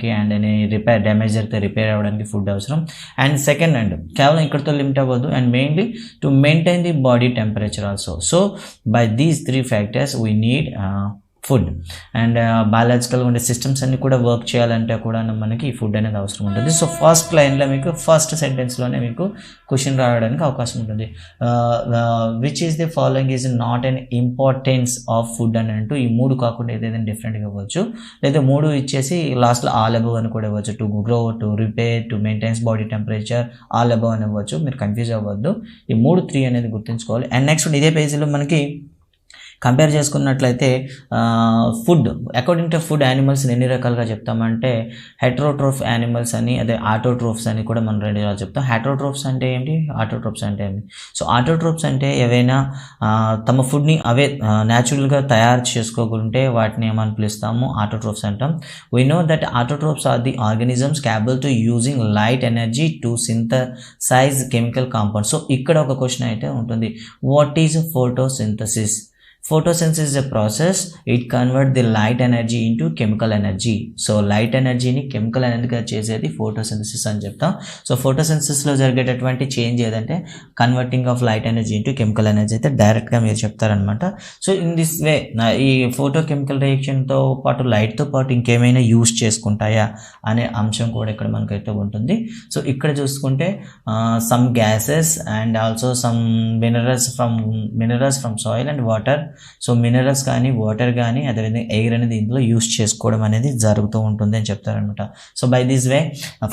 చేయడానికి and damage అయితే repair అవ్వడానికి ఫుడ్ అవసరం. అండ్ సెకండ్ అండ్ కేవలం ఇక్కడితో లిమిట్ అవ్వదు, and mainly to maintain the body temperature also. So by these 3 factors we need food. And బయాలజికల్గా ఉండే సిస్టమ్స్ అన్ని కూడా వర్క్ చేయాలంటే కూడా మనకి ఈ ఫుడ్ అనేది అవసరం ఉంటుంది. సో ఫస్ట్ లైన్లో మీకు ఫస్ట్ సెంటెన్స్లోనే మీకు క్వశ్చన్ రావడానికి అవకాశం ఉంటుంది. Which is the following is not an importance of food అని అంటూ ఈ 3 కాకుండా ఏదైనా డిఫరెంట్గా ఇవ్వచ్చు, లేదా 3 ఇచ్చేసి లాస్ట్లో ఆల్ అబవ్ అని కూడా ఇవ్వచ్చు. To grow, to repair, to maintains body temperature, all above అని ఇవ్వచ్చు. మీరు కన్ఫ్యూజ్ అవ్వద్దు, ఈ 3 అనేది గుర్తుంచుకోవాలి. అండ్ నెక్స్ట్ ఇదే పేజీలో మనకి కంపేర్ చేసుకున్నట్లయితే ఫుడ్ అకార్డింగ్ టు ఫుడ్ యానిమల్స్ని ఎన్ని రకాలుగా చెప్తామంటే హెట్రోట్రోఫ్ యానిమల్స్ అని, అదే ఆటోట్రోఫ్స్ అని కూడా మనం 2 రకాలు చెప్తాం. హెట్రోట్రోఫ్స్ అంటే ఏంటి, ఆటోట్రోఫ్స్ అంటే ఏంటి? సో ఆటోట్రోఫ్స్ అంటే ఏవైనా తమ ఫుడ్ని అవే న్యాచురల్గా తయారు చేసుకోకుంటే వాటిని ఏమని పిలుస్తాము, ఆటోట్రోఫ్స్ అంటాం. We know that autotrophs are the organisms capable to using light energy to synthesise chemical compounds. So ఇక్కడ ఒక క్వశ్చన్ అయితే ఉంటుంది, what is photosynthesis? Photosynthesis is a process, it converts the light energy into chemical energy. So light energy ni chemical energy గా చేసేది photosynthesis అని చెప్తాం. So photosynthesis లో జరిగేటటువంటి చేంజ్ ఏదంటే converting of light energy into chemical energy అయితే డైరెక్ట్గా మీరు చెప్తారనమాట. సో ఇన్ దిస్ వే ఈ ఫోటో కెమికల్ రియాక్షన్తో పాటు లైట్తో పాటు ఇంకేమైనా యూజ్ చేసుకుంటాయా అనే అంశం కూడా ఇక్కడ మనకైతే ఉంటుంది. సో ఇక్కడ చూసుకుంటే some gases and also some minerals from soil and water. So minerals కానీ వాటర్ కానీ అదేవిధంగా ఎయిర్ అనేది ఇందులో యూస్ చేసుకోవడం అనేది జరుగుతూ ఉంటుంది అని చెప్తారనమాట. So by this way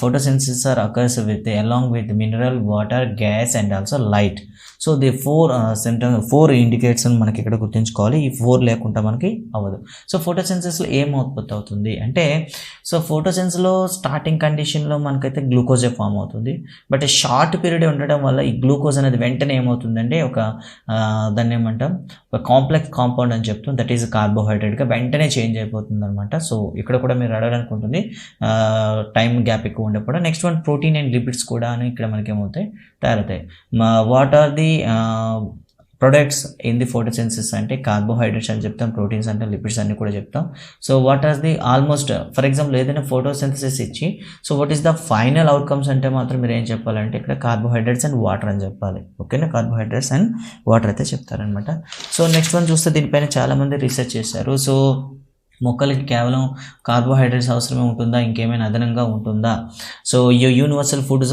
photosynthesis occurs along with mineral, water, gas and also light. So the 4 indicates మనకి ఇక్కడ గుర్తుంచుకోవాలి. ఈ 4 లేకుండా మనకి అవ్వదు. సో ఫోటోసింథసిస్లో ఏం ఉత్పత్తి అవుతుంది అంటే, సో ఫోటోసింథసిస్లో స్టార్టింగ్ కండిషన్లో మనకైతే గ్లూకోజే ఫామ్ అవుతుంది. బట్ షార్ట్ పీరియడ్ ఉండడం వల్ల ఈ గ్లూకోజ్ అనేది వెంటనే ఏమవుతుందంటే దాన్ని ఏమంటాం, ఒక కాంప్లెక్స్ కాంపౌండ్ అని చెప్తాం, దట్ ఈజ్ కార్బోహైడ్రేట్గా వెంటనే చేంజ్ అయిపోతుంది అనమాట. సో ఇక్కడ కూడా మీరు అడగడానికి ఉంటుంది టైం గ్యాప్ ఎక్కువ ఉండేప్పుడు. Next one protein and lipids కూడా అని ఇక్కడ మనకి ఏమవుతాయి, తయారవుతాయి. What are the products in the photosynthesis అంటే కార్బోహైడ్రేట్స్ అని చెప్తాం, ప్రోటీన్స్ అంటే లిపిడ్స్ అన్ని కూడా చెప్తాం. So what are the almost for example ఏదైనా ఫోటోసింథసిస్ ఇచ్చి so what is the final outcomes అంటే మాత్రం మీరు ఏం చెప్పాలంటే ఇక్కడ కార్బోహైడ్రేట్స్ అండ్ వాటర్ అని చెప్పాలి. ఓకేనా, కార్బోహైడ్రేట్స్ అండ్ వాటర్ అయితే చెప్తారనమాట. సో నెక్స్ట్ వన్ చూస్తే దీనిపైన చాలామంది రీసెర్చ్ చేశారు. సో మొక్కలకి కేవలం కార్బోహైడ్రేట్స్ అవసరమే ఉంటుందా, ఇంకేమైనా అదనంగా ఉంటుందా? సో యూనివర్సల్ ఫుడ్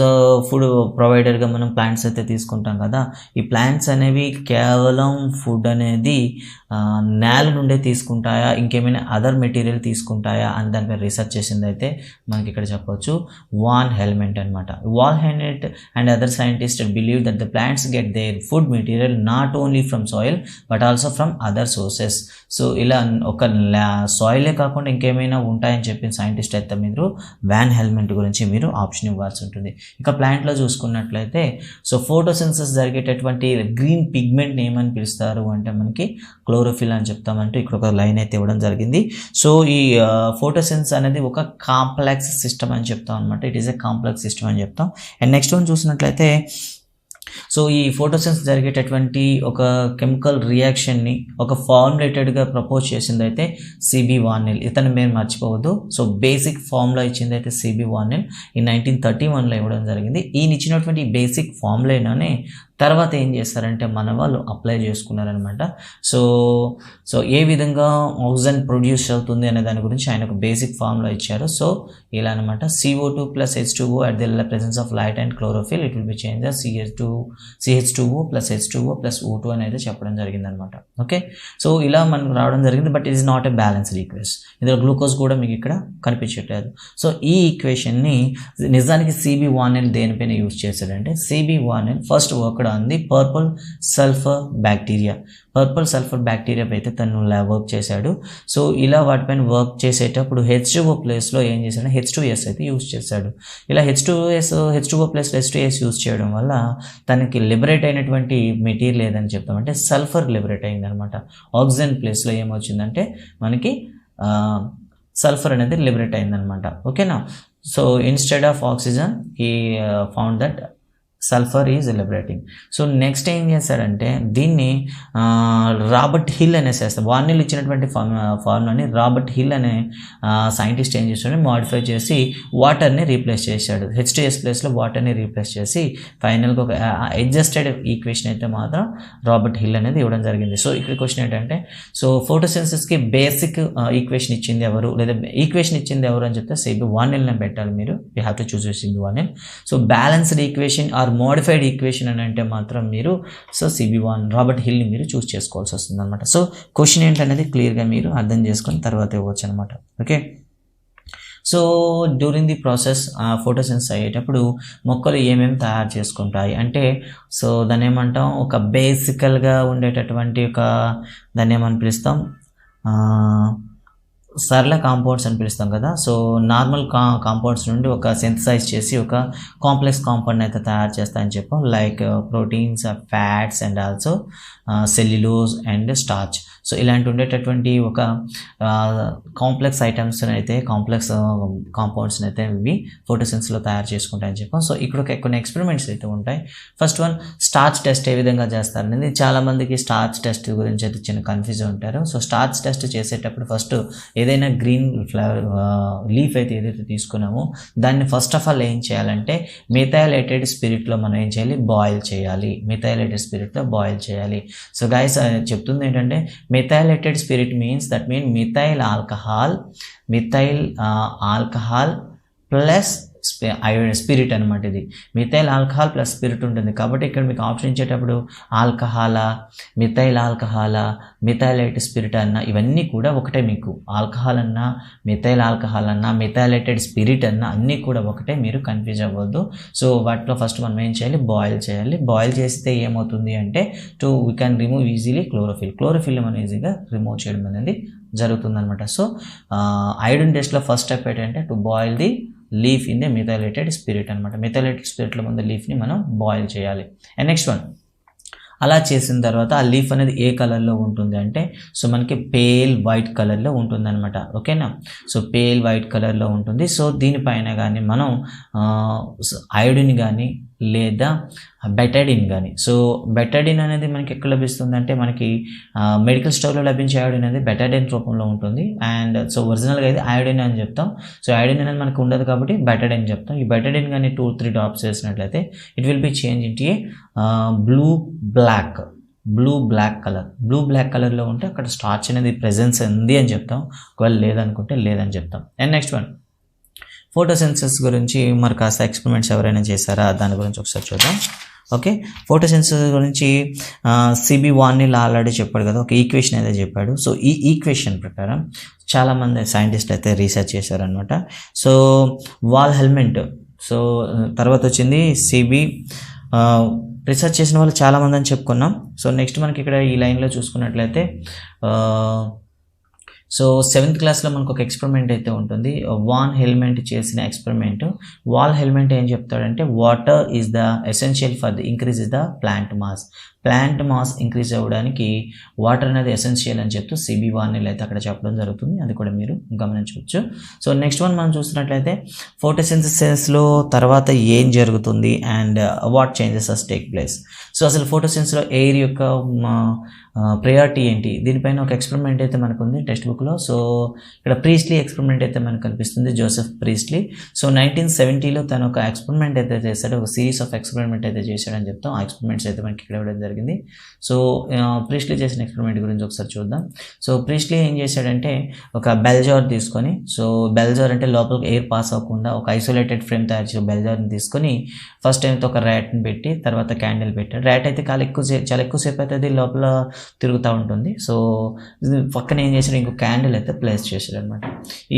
ప్రొవైడర్గా మనం ప్లాంట్స్ అయితే తీసుకుంటాం కదా, ఈ ప్లాంట్స్ అనేవి కేవలం ఫుడ్ అనేది నేల నుండే తీసుకుంటాయా, ఇంకేమైనా అదర్ మెటీరియల్ తీసుకుంటాయా అని దానిపై రీసెర్చ్ చేసింది అయితే మనకి ఇక్కడ చెప్పవచ్చు వాన్ హెల్మెంట్ అనమాట. Van Helmont and other scientist believe that the plants get their food material not only from soil but also from other sources. So ఇలా ఒక సాయిలే కాకుండా ఇంకేమైనా ఉంటాయని చెప్పిన సైంటిస్ట్ అయితే మీరు వాన్ హెల్మెంట్ గురించి మీరు ఆప్షన్ ఇవ్వాల్సి ఉంటుంది. ఇక ప్లాంట్లో చూసుకున్నట్లయితే సో ఫోటోసింథసిస్ జరిగేటటువంటి గ్రీన్ పిగ్మెంట్ని ఏమని పిలుస్తారు అంటే మనకి క్లోరోఫిల్ అని చెప్తామంటే ఇక్కడ ఒక లైన్ అయితే ఇవ్వడం జరిగింది. సో ఈ ఫోటోసింథసిస్ అనేది ఒక కాంప్లెక్స్ సిస్టమ్ అని చెప్తాం అనమాట. It is a complex system అని చెప్తాం. అండ్ నెక్స్ట్ వన్ చూసినట్లయితే సో ఈ ఫోటోసింథసిస్ జరిగేటటువంటి ఒక కెమికల్ రియాక్షన్ని ఒక ఫార్ములేటెడ్గా ప్రపోజ్ చేసింది అయితే సిబి వార్నెల్. ఇతను మీరు మర్చిపోవద్దు. సో బేసిక్ ఫార్ములా ఇచ్చింది అయితే సిబి వార్నెల్ ఈ 1931లో ఇవ్వడం జరిగింది. ఈయన ఇచ్చినటువంటి బేసిక్ ఫార్ములానే తర్వాత ఏం చేస్తారంటే మన వాళ్ళు అప్లై చేసుకున్నారనమాట. సో ఏ విధంగా ఆక్సిజన్ ప్రొడ్యూస్ అవుతుంది అనే దాని గురించి ఆయన ఒక బేసిక్ ఫార్ములా ఇచ్చారు. సో ఇలా అనమాట, CO2 + H2O at the presence of light and chlorophyll it will be change CH2O + H2O + O2 అనేది చెప్పడం జరిగిందనమాట. ఓకే, సో ఇలా మనకు రావడం జరిగింది. But it is not a balanced equation. ఇందులో గ్లూకోజ్ కూడా మీకు ఇక్కడ కనిపించట్లేదు. సో ఈ ఈక్వేషన్ని నిజానికి సిబి వార్నెల్ దేనిపైన యూజ్ చేశాడంటే సిబి వార్నెల్ ఫస్ట్ వర్క్ ఉంది పర్పుల్ సల్ఫర్ బ్యాక్టీరియా అయితే తను వర్క్ చేశాడు. సో ఇలా వాటిపైన వర్క్ చేసేటప్పుడు H2O ప్లేస్లో ఏం చేశాడు, H2S అయితే యూజ్ చేశాడు. ఇలా H2O ప్లస్ H2S యూజ్ చేయడం వల్ల తనకి లిబరేట్ అయినటువంటి మెటీరియల్ ఏదని చెప్తామంటే సల్ఫర్ లిబరేట్ అయిందనమాట. ఆక్సిజన్ ప్లేస్లో ఏమొచ్చిందంటే మనకి సల్ఫర్ అనేది లిబరేట్ అయిందనమాట. ఓకేనా, సో ఇన్స్టెడ్ ఆఫ్ ఆక్సిజన్ ఈ found that sulphur is liberating. So next ఏం చేస్తాడంటే దీన్ని రాబర్ట్ హిల్ అనేసేస్తాడు. వార్నిల్ ఇచ్చినటువంటి ఫార్ములాని రాబర్ట్ హిల్ అనే సైంటిస్ట్ ఏం చేస్తాడు, మాడిఫై చేసి వాటర్ని రీప్లేస్ చేశాడు. H2S ప్లేస్లో వాటర్ని రీప్లేస్ చేసి ఫైనల్గా ఒక అడ్జస్టెడ్ ఈక్వేషన్ అయితే మాత్రం రాబర్ట్ హిల్ అనేది ఇవ్వడం జరిగింది. సో ఇక్కడ క్వశ్చన్ ఏంటంటే, సో ఫోటోసిన్థసిస్కి బేసిక్ ఈక్వేషన్ ఇచ్చింది ఎవరు, లేదా ఈక్వేషన్ ఇచ్చింది ఎవరు అని చెప్తే సిబి వార్నిల్ని పెట్టాలి మీరు. యూ హ్యావ్ టు చూస్ సిబి వార్నిల్. So balanced equation or modified equation అని అంటే మాత్రం మీరు సో సిబి1 రాబర్ట్ హిల్ని మీరు చూస్ చేసుకోవాల్సి వస్తుంది అనమాట. సో క్వశ్చన్ ఏంటనేది క్లియర్గా మీరు అర్థం చేసుకొని తర్వాత ఇవ్వచ్చు అనమాట. Okay, so during the process photosynthesis అయ్యేటప్పుడు మొక్కలు ఏమేమి తయారు చేసుకుంటాయి అంటే, సో దాన్ని ఏమంటాం, ఒక బేసికల్గా ఉండేటటువంటి ఒక దాన్ని ఏమని పిలుస్తాం, సరళ కాంపౌండ్స్ అని పిలుస్తాం కదా. సో నార్మల్ కాంపౌండ్స్ నుండి ఒక సింథసైజ్ చేసి ఒక కాంప్లెక్స్ కాంపౌండ్ అయితే తయారు చేస్తాయని చెప్పాం. Like proteins, fats and also cellulose and starch. So ఇలాంటి ఉండేటటువంటి ఒక కాంప్లెక్స్ ఐటమ్స్ అయితే, కాంప్లెక్స్ కాంపౌండ్స్ని అయితే ఇవి ఫోటోసిన్థసిస్లో తయారు చేసుకుంటాయని చెప్పాం. సో ఇక్కడ కొన్ని ఎక్స్పెరిమెంట్స్ అయితే ఉంటాయి. ఫస్ట్ వన్, స్టార్చ్ టెస్ట్ ఏ విధంగా చేస్తారనేది చాలామందికి స్టార్చ్ టెస్ట్ గురించి అయితే చిన్న కన్ఫ్యూజన్ ఉంటారు. సో స్టార్చ్ టెస్ట్ చేసేటప్పుడు ఫస్ట్ ఏదైనా గ్రీన్ ఫ్లవర్ లీఫ్ అయితే ఏదైతే తీసుకున్నామో దాన్ని ఫస్ట్ ఆఫ్ ఆల్ ఏం చేయాలంటే మిథైలేటెడ్ స్పిరిట్లో మనం ఏం చేయాలి, బాయిల్ చేయాలి. మిథైలేటెడ్ స్పిరిట్లో బాయిల్ చేయాలి. సో గైస్ చెప్తుంది ఏంటంటే, methylated spirit means that mean methyl alcohol plus spirit అనమాట. ఇది మిథైల్ ఆల్కహాల్ ప్లస్ స్పిరిట్ ఉంటుంది. కాబట్టి ఇక్కడ మీకు ఆప్షన్ ఇచ్చేటప్పుడు ఆల్కహాలా, మిథైల్ ఆల్కహాలా, మిథైలేటెడ్ స్పిరిట్ అన్నా ఇవన్నీ కూడా ఒకటే. మీకు ఆల్కహాల్ అన్నా, మిథైల్ ఆల్కహాల్ అన్నా, మిథైలేటెడ్ స్పిరిట్ అన్నా అన్నీ కూడా ఒకటే, మీరు కన్ఫ్యూజ్ అవ్వద్దు. సో వాటిలో ఫస్ట్ మనం ఏం చేయాలి, బాయిల్ చేయాలి. బాయిల్ చేస్తే ఏమవుతుంది అంటే we can remove easily chlorophyll మనం ఈజీగా రిమూవ్ చేయడం అనేది జరుగుతుందన్నమాట. సో ఐరన్ టెస్ట్లో ఫస్ట్ స్టెప్ ఏంటంటే to boil the leaf in the methylated spirit అనమాట. మిథైలేటెడ్ స్పిరిట్లో ముందు లీఫ్ని మనం బాయిల్ చేయాలి. అండ్ నెక్స్ట్ వన్, అలా చేసిన తర్వాత ఆ లీఫ్ అనేది ఏ కలర్లో ఉంటుంది అంటే, సో మనకి పేల్ వైట్ కలర్లో ఉంటుంది అనమాట. ఓకేనా, సో పేల్ వైట్ కలర్లో ఉంటుంది. సో దీనిపైన కానీ మనం అయోడిన్ కానీ లేదా బెటాడిన్ కానీ, సో బెటాడిన్ అనేది మనకి ఎక్కడ లభిస్తుంది అంటే మనకి మెడికల్ స్టోర్లో లభించే అయోడిన్ అనేది బెటాడిన్ రూపంలో ఉంటుంది. అండ్ సో ఒరిజినల్గా అయితే అయోడిన్ అని చెప్తాం. సో అయోడిన్ అనేది మనకు ఉండదు కాబట్టి బెటాడిన్ చెప్తాం. ఈ బెటాడిన్ కానీ 2-3 డ్రాప్స్ వేసినట్లయితే it will be change into a blue black కలర్లో ఉంటే అక్కడ స్టార్చ్ అనేది ప్రెజెన్స్ ఉంది అని చెప్తాం. ఒకవేళ లేదనుకుంటే లేదని చెప్తాం. అండ్ నెక్స్ట్ వన్, ఫోటోసిన్థసిస్ గురించి మరి కాస్త ఎక్స్పెరిమెంట్స్ ఎవరైనా చేశారా దాని గురించి ఒకసారి చూద్దాం. ఓకే, ఫోటోసిన్థసిస్ గురించి సిబి వార్నిల్ ఆల్రెడీ చెప్పాడు కదా, ఒక ఈక్వేషన్ అయితే చెప్పాడు. సో ఈ ఈక్వేషన్ ప్రకారం చాలామంది సైంటిస్టులు అయితే రీసెర్చ్ చేశారనమాట. సో వాల్ హెల్మెంట్, సో తర్వాత వచ్చింది సిబి రీసెర్చ్ చేసిన వాళ్ళు చాలామంది అని చెప్పుకున్నాం. సో నెక్స్ట్ మనకి ఇక్కడ ఈ లైన్లో చూసుకున్నట్లయితే సో 7th క్లాస్లో మనకు ఒక ఎక్స్పెరిమెంట్ అయితే ఉంటుంది. వాన్ హెల్మెంట్ చేసిన ఎక్స్పెరిమెంట్. వాల్ హెల్మెంట్ ఏం చెప్తాడంటే, water is the essential for the increase the plant mass increase అవ్వడానికి వాటర్ అనేది ఎసెన్షియల్ అని చెప్తూ సిబి వార్నిల్ అయితే అక్కడ చెప్పడం జరుగుతుంది. అది కూడా మీరు గమనించవచ్చు. సో నెక్స్ట్ వన్ మనం చూసినట్లయితే ఫోటోసిన్థసిస్లో తర్వాత ఏం జరుగుతుంది and what changes take place. So అసలు ఫోటోసిన్థసిస్లో ఎయిర్ యొక్క ప్రయారిటీ ఏంటి, దీనిపైన ఒక ఎక్స్పెరిమెంట్ అయితే మనకు ఉంది టెక్స్ట్ బుక్లో. సో ఇక్కడ ప్రీస్లీ ఎక్స్పెరిమెంట్ అయితే మనకు కనిపిస్తుంది, జోసెఫ్ ప్రీస్లీ. సో 1970లో తను ఒక ఎక్స్పెరిమెంట్ అయితే చేశాడు, ఒక సిరీస్ ఆఫ్ ఎక్స్పెరిమెంట్ అయితే చేశాడని చెప్తాం. ఆ ఎక్స్పెరిమెంట్స్ అయితే మనకి ఇక్కడ ఇవ్వడం జరిగింది. సో ప్రీస్లీ చేసిన ఎక్స్పెరిమెంట్ గురించి ఒకసారి చూద్దాం. సో ప్రీస్లీ ఏం చేశాడంటే ఒక బెల్ జార్ తీసుకొని, సో బెల్ జార్ అంటే లోపలికి ఎయిర్ పాస్ అవ్వకుండా ఒక ఐసోలేటెడ్ ఫ్రేమ్ తయారు చేసి బెల్ జార్ని తీసుకొని ఫస్ట్ టైం ఒక ర్యాట్ని పెట్టి తర్వాత క్యాండిల్ పెట్టాడు. ర్యాట్ అయితే చాలా ఎక్కువసేపు అయితే అది లోపల తిరుగుతూ ఉంటుంది. సో పక్కన ఏం చేశాడు, ఇంకో క్యాండిల్ అయితే ప్లేస్ చేశాడు అనమాట.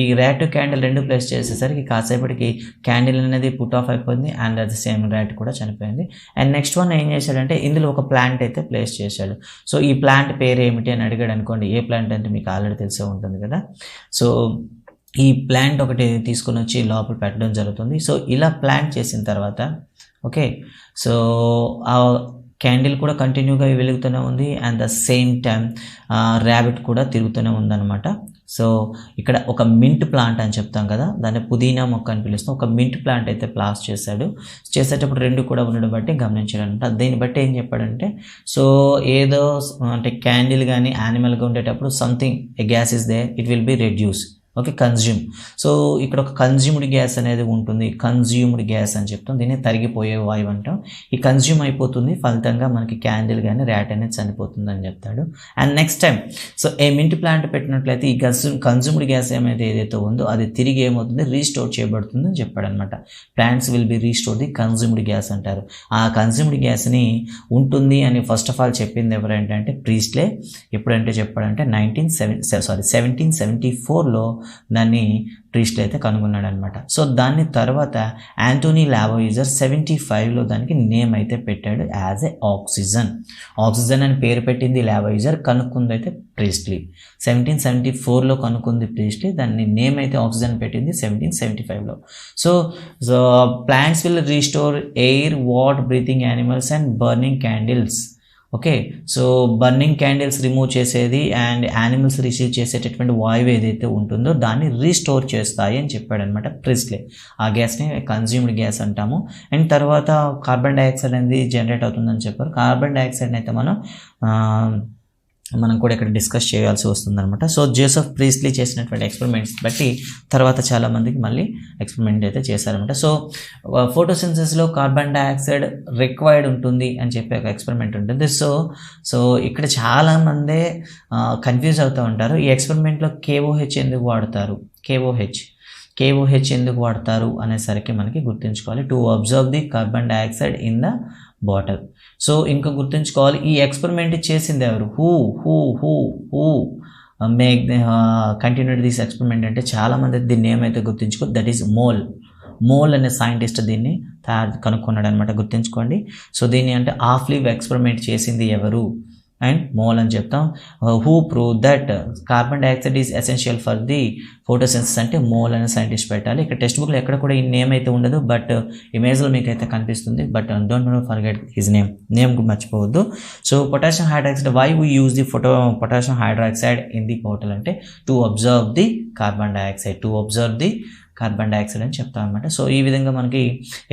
ఈ ర్యాట్ క్యాండిల్ రెండు ప్లేస్ చేసేసరికి కాసేపటికి క్యాండిల్ అనేది పుట్ ఆఫ్ అయిపోయింది అండ్ అది సేమ్ ర్యాట్ కూడా చనిపోయింది. అండ్ నెక్స్ట్ వన్ ఏం చేశాడంటే ఇందులో ఒక ప్లాంట్ అయితే ప్లేస్ చేశాడు. సో ఈ ప్లాంట్ పేరు ఏమిటి అని అడిగాడు అనుకోండి, ఏ ప్లాంట్ అంటే మీకు ఆల్రెడీ తెలిసే ఉంటుంది కదా. సో ఈ ప్లాంట్ ఒకటి తీసుకొని వచ్చి లోపల పెట్టడం జరుగుతుంది. సో ఇలా ప్లాంట్ చేసిన తర్వాత ఓకే, సో ఆ క్యాండిల్ కూడా కంటిన్యూగా వెలుగుతూనే ఉంది and the same time rabbit కూడా తిరుగుతూనే ఉందన్నమాట. సో ఇక్కడ ఒక మింట్ ప్లాంట్ అని చెప్తాం కదా, దాన్ని పుదీనా మొక్క అని పిలుస్తాం. ఒక మింట్ ప్లాంట్ అయితే ప్లాస్ చేసేటప్పుడు రెండు కూడా ఉండడం బట్టి గమనించాడనమాట. దీన్ని బట్టి ఏం చెప్పాడంటే, సో ఏదో అంటే క్యాండిల్ కానీ యానిమల్గా ఉండేటప్పుడు something A gas is they, it will B reduce, okay, consume. So ఇక్కడ ఒక కన్జ్యూమ్డ్ గ్యాస్ అనేది ఉంటుంది, కన్జ్యూమ్డ్ గ్యాస్ అని చెప్తాం. దీన్ని తరిగిపోయే వాయువు అంటాం. ఈ కన్జ్యూమ్ అయిపోతుంది, ఫలితంగా మనకి క్యాండిల్ కానీ ర్యాట్ అనేది చనిపోతుంది అని చెప్తాడు. And next time so A mint plant పెట్టినట్లయితే ఈ కన్జ్యూమ్డ్ గ్యాస్ ఏదైతే ఉందో అది తిరిగి ఏమవుతుంది, రీస్టోర్ చేయబడుతుంది అని చెప్పాడు అనమాట. Plants will be restore the consumed gas అంటారు. ఆ కన్జ్యూమ్డ్ గ్యాస్ని ఉంటుంది అని ఫస్ట్ ఆఫ్ ఆల్ చెప్పింది ఎవరంటే ప్రీస్ట్లే. ఎప్పుడంటే చెప్పాడంటే 1774లో దాన్ని ప్రీస్ట్లే అయితే కనుగొన్నాడు అనమాట. సో దాని తర్వాత యాంటోనీ లావోయిజర్ 75లో దానికి నేమ్ అయితే పెట్టాడు యాజ్ ఏ ఆక్సిజన్. ఆక్సిజన్ అని పేరు పెట్టింది లావోయిజర్, కనుక్కుంది అయితే ప్రీస్ట్లీ. 1774లో కనుక్కుంది ప్రీస్ట్లీ, దాన్ని నేమ్ అయితే ఆక్సిజన్ పెట్టింది 1775లో. So plants will restore air, water breathing animals and burning candles. Okay, so burning candles remove చేసేది అండ్ యానిమల్స్ రిసీవ్ చేసేటటువంటి వాయువు ఏదైతే ఉంటుందో దాన్ని రీస్టోర్ చేస్తాయి అని చెప్పాడు అనమాట ప్రీస్ట్లే. ఆ గ్యాస్ని కన్జ్యూమ్డ్ గ్యాస్ అంటాము. అండ్ తర్వాత కార్బన్ డైఆక్సైడ్ అనేది జనరేట్ అవుతుందని చెప్పారు. కార్బన్ డైఆక్సైడ్ని అయితే మనం కూడా ఇక్కడ డిస్కస్ చేయాల్సి వస్తుందన్నమాట. సో జోసెఫ్ ప్రీస్ట్లీ చేసినటువంటి ఎక్స్పెరిమెంట్స్ బట్టి తర్వాత చాలామందికి మళ్ళీ ఎక్స్పెరిమెంట్ అయితే చేశారనమాట. సో ఫోటోసింథసిస్లో కార్బన్ డైఆక్సైడ్ రిక్వైర్డ్ ఉంటుంది అని చెప్పి ఒక ఎక్స్పెరిమెంట్ ఉంటుంది. సో ఇక్కడ చాలామందే కన్ఫ్యూజ్ అవుతూ ఉంటారు. ఈ ఎక్స్పెరిమెంట్లో KOH ఎందుకు వాడతారు, KOH ఎందుకు వాడతారు అనేసరికి మనకి గుర్తుంచుకోవాలి. To observe the carbon dioxide in the bottle. So ఇంకా గుర్తుంచుకోవాలి, ఈ ఎక్స్పెరిమెంట్ చేసింది ఎవరు, who make continued this experiment అంటే చాలామంది దీన్ని ఏమైతే గుర్తుంచుకో, దట్ ఈస్ మోల్ అనే సైంటిస్ట్ దీన్ని కనుక్కున్నాడు అనమాట, గుర్తుంచుకోండి. సో దీన్ని అంటే హాఫ్ లీవ్ ఎక్స్పెరిమెంట్ చేసింది ఎవరు అండ్ మోల్ అని చెప్తాం. Who prove that carbon dioxide is essential for the photosynthesis అంటే మోల్ అనే సైంటిస్ట్ పెట్టాలి. ఇక్కడ టెక్స్ట్ బుక్లో ఎక్కడ కూడా ఈ నేమ్ అయితే ఉండదు, బట్ ఇమేజ్లో మీకు అయితే కనిపిస్తుంది. But don't forget his name మర్చిపోవద్దు. So potassium hydroxide, why we use the potassium hydroxide in the bottle అంటే to observe the carbon dioxide అని చెప్తాం అనమాట. సో ఈ విధంగా మనకి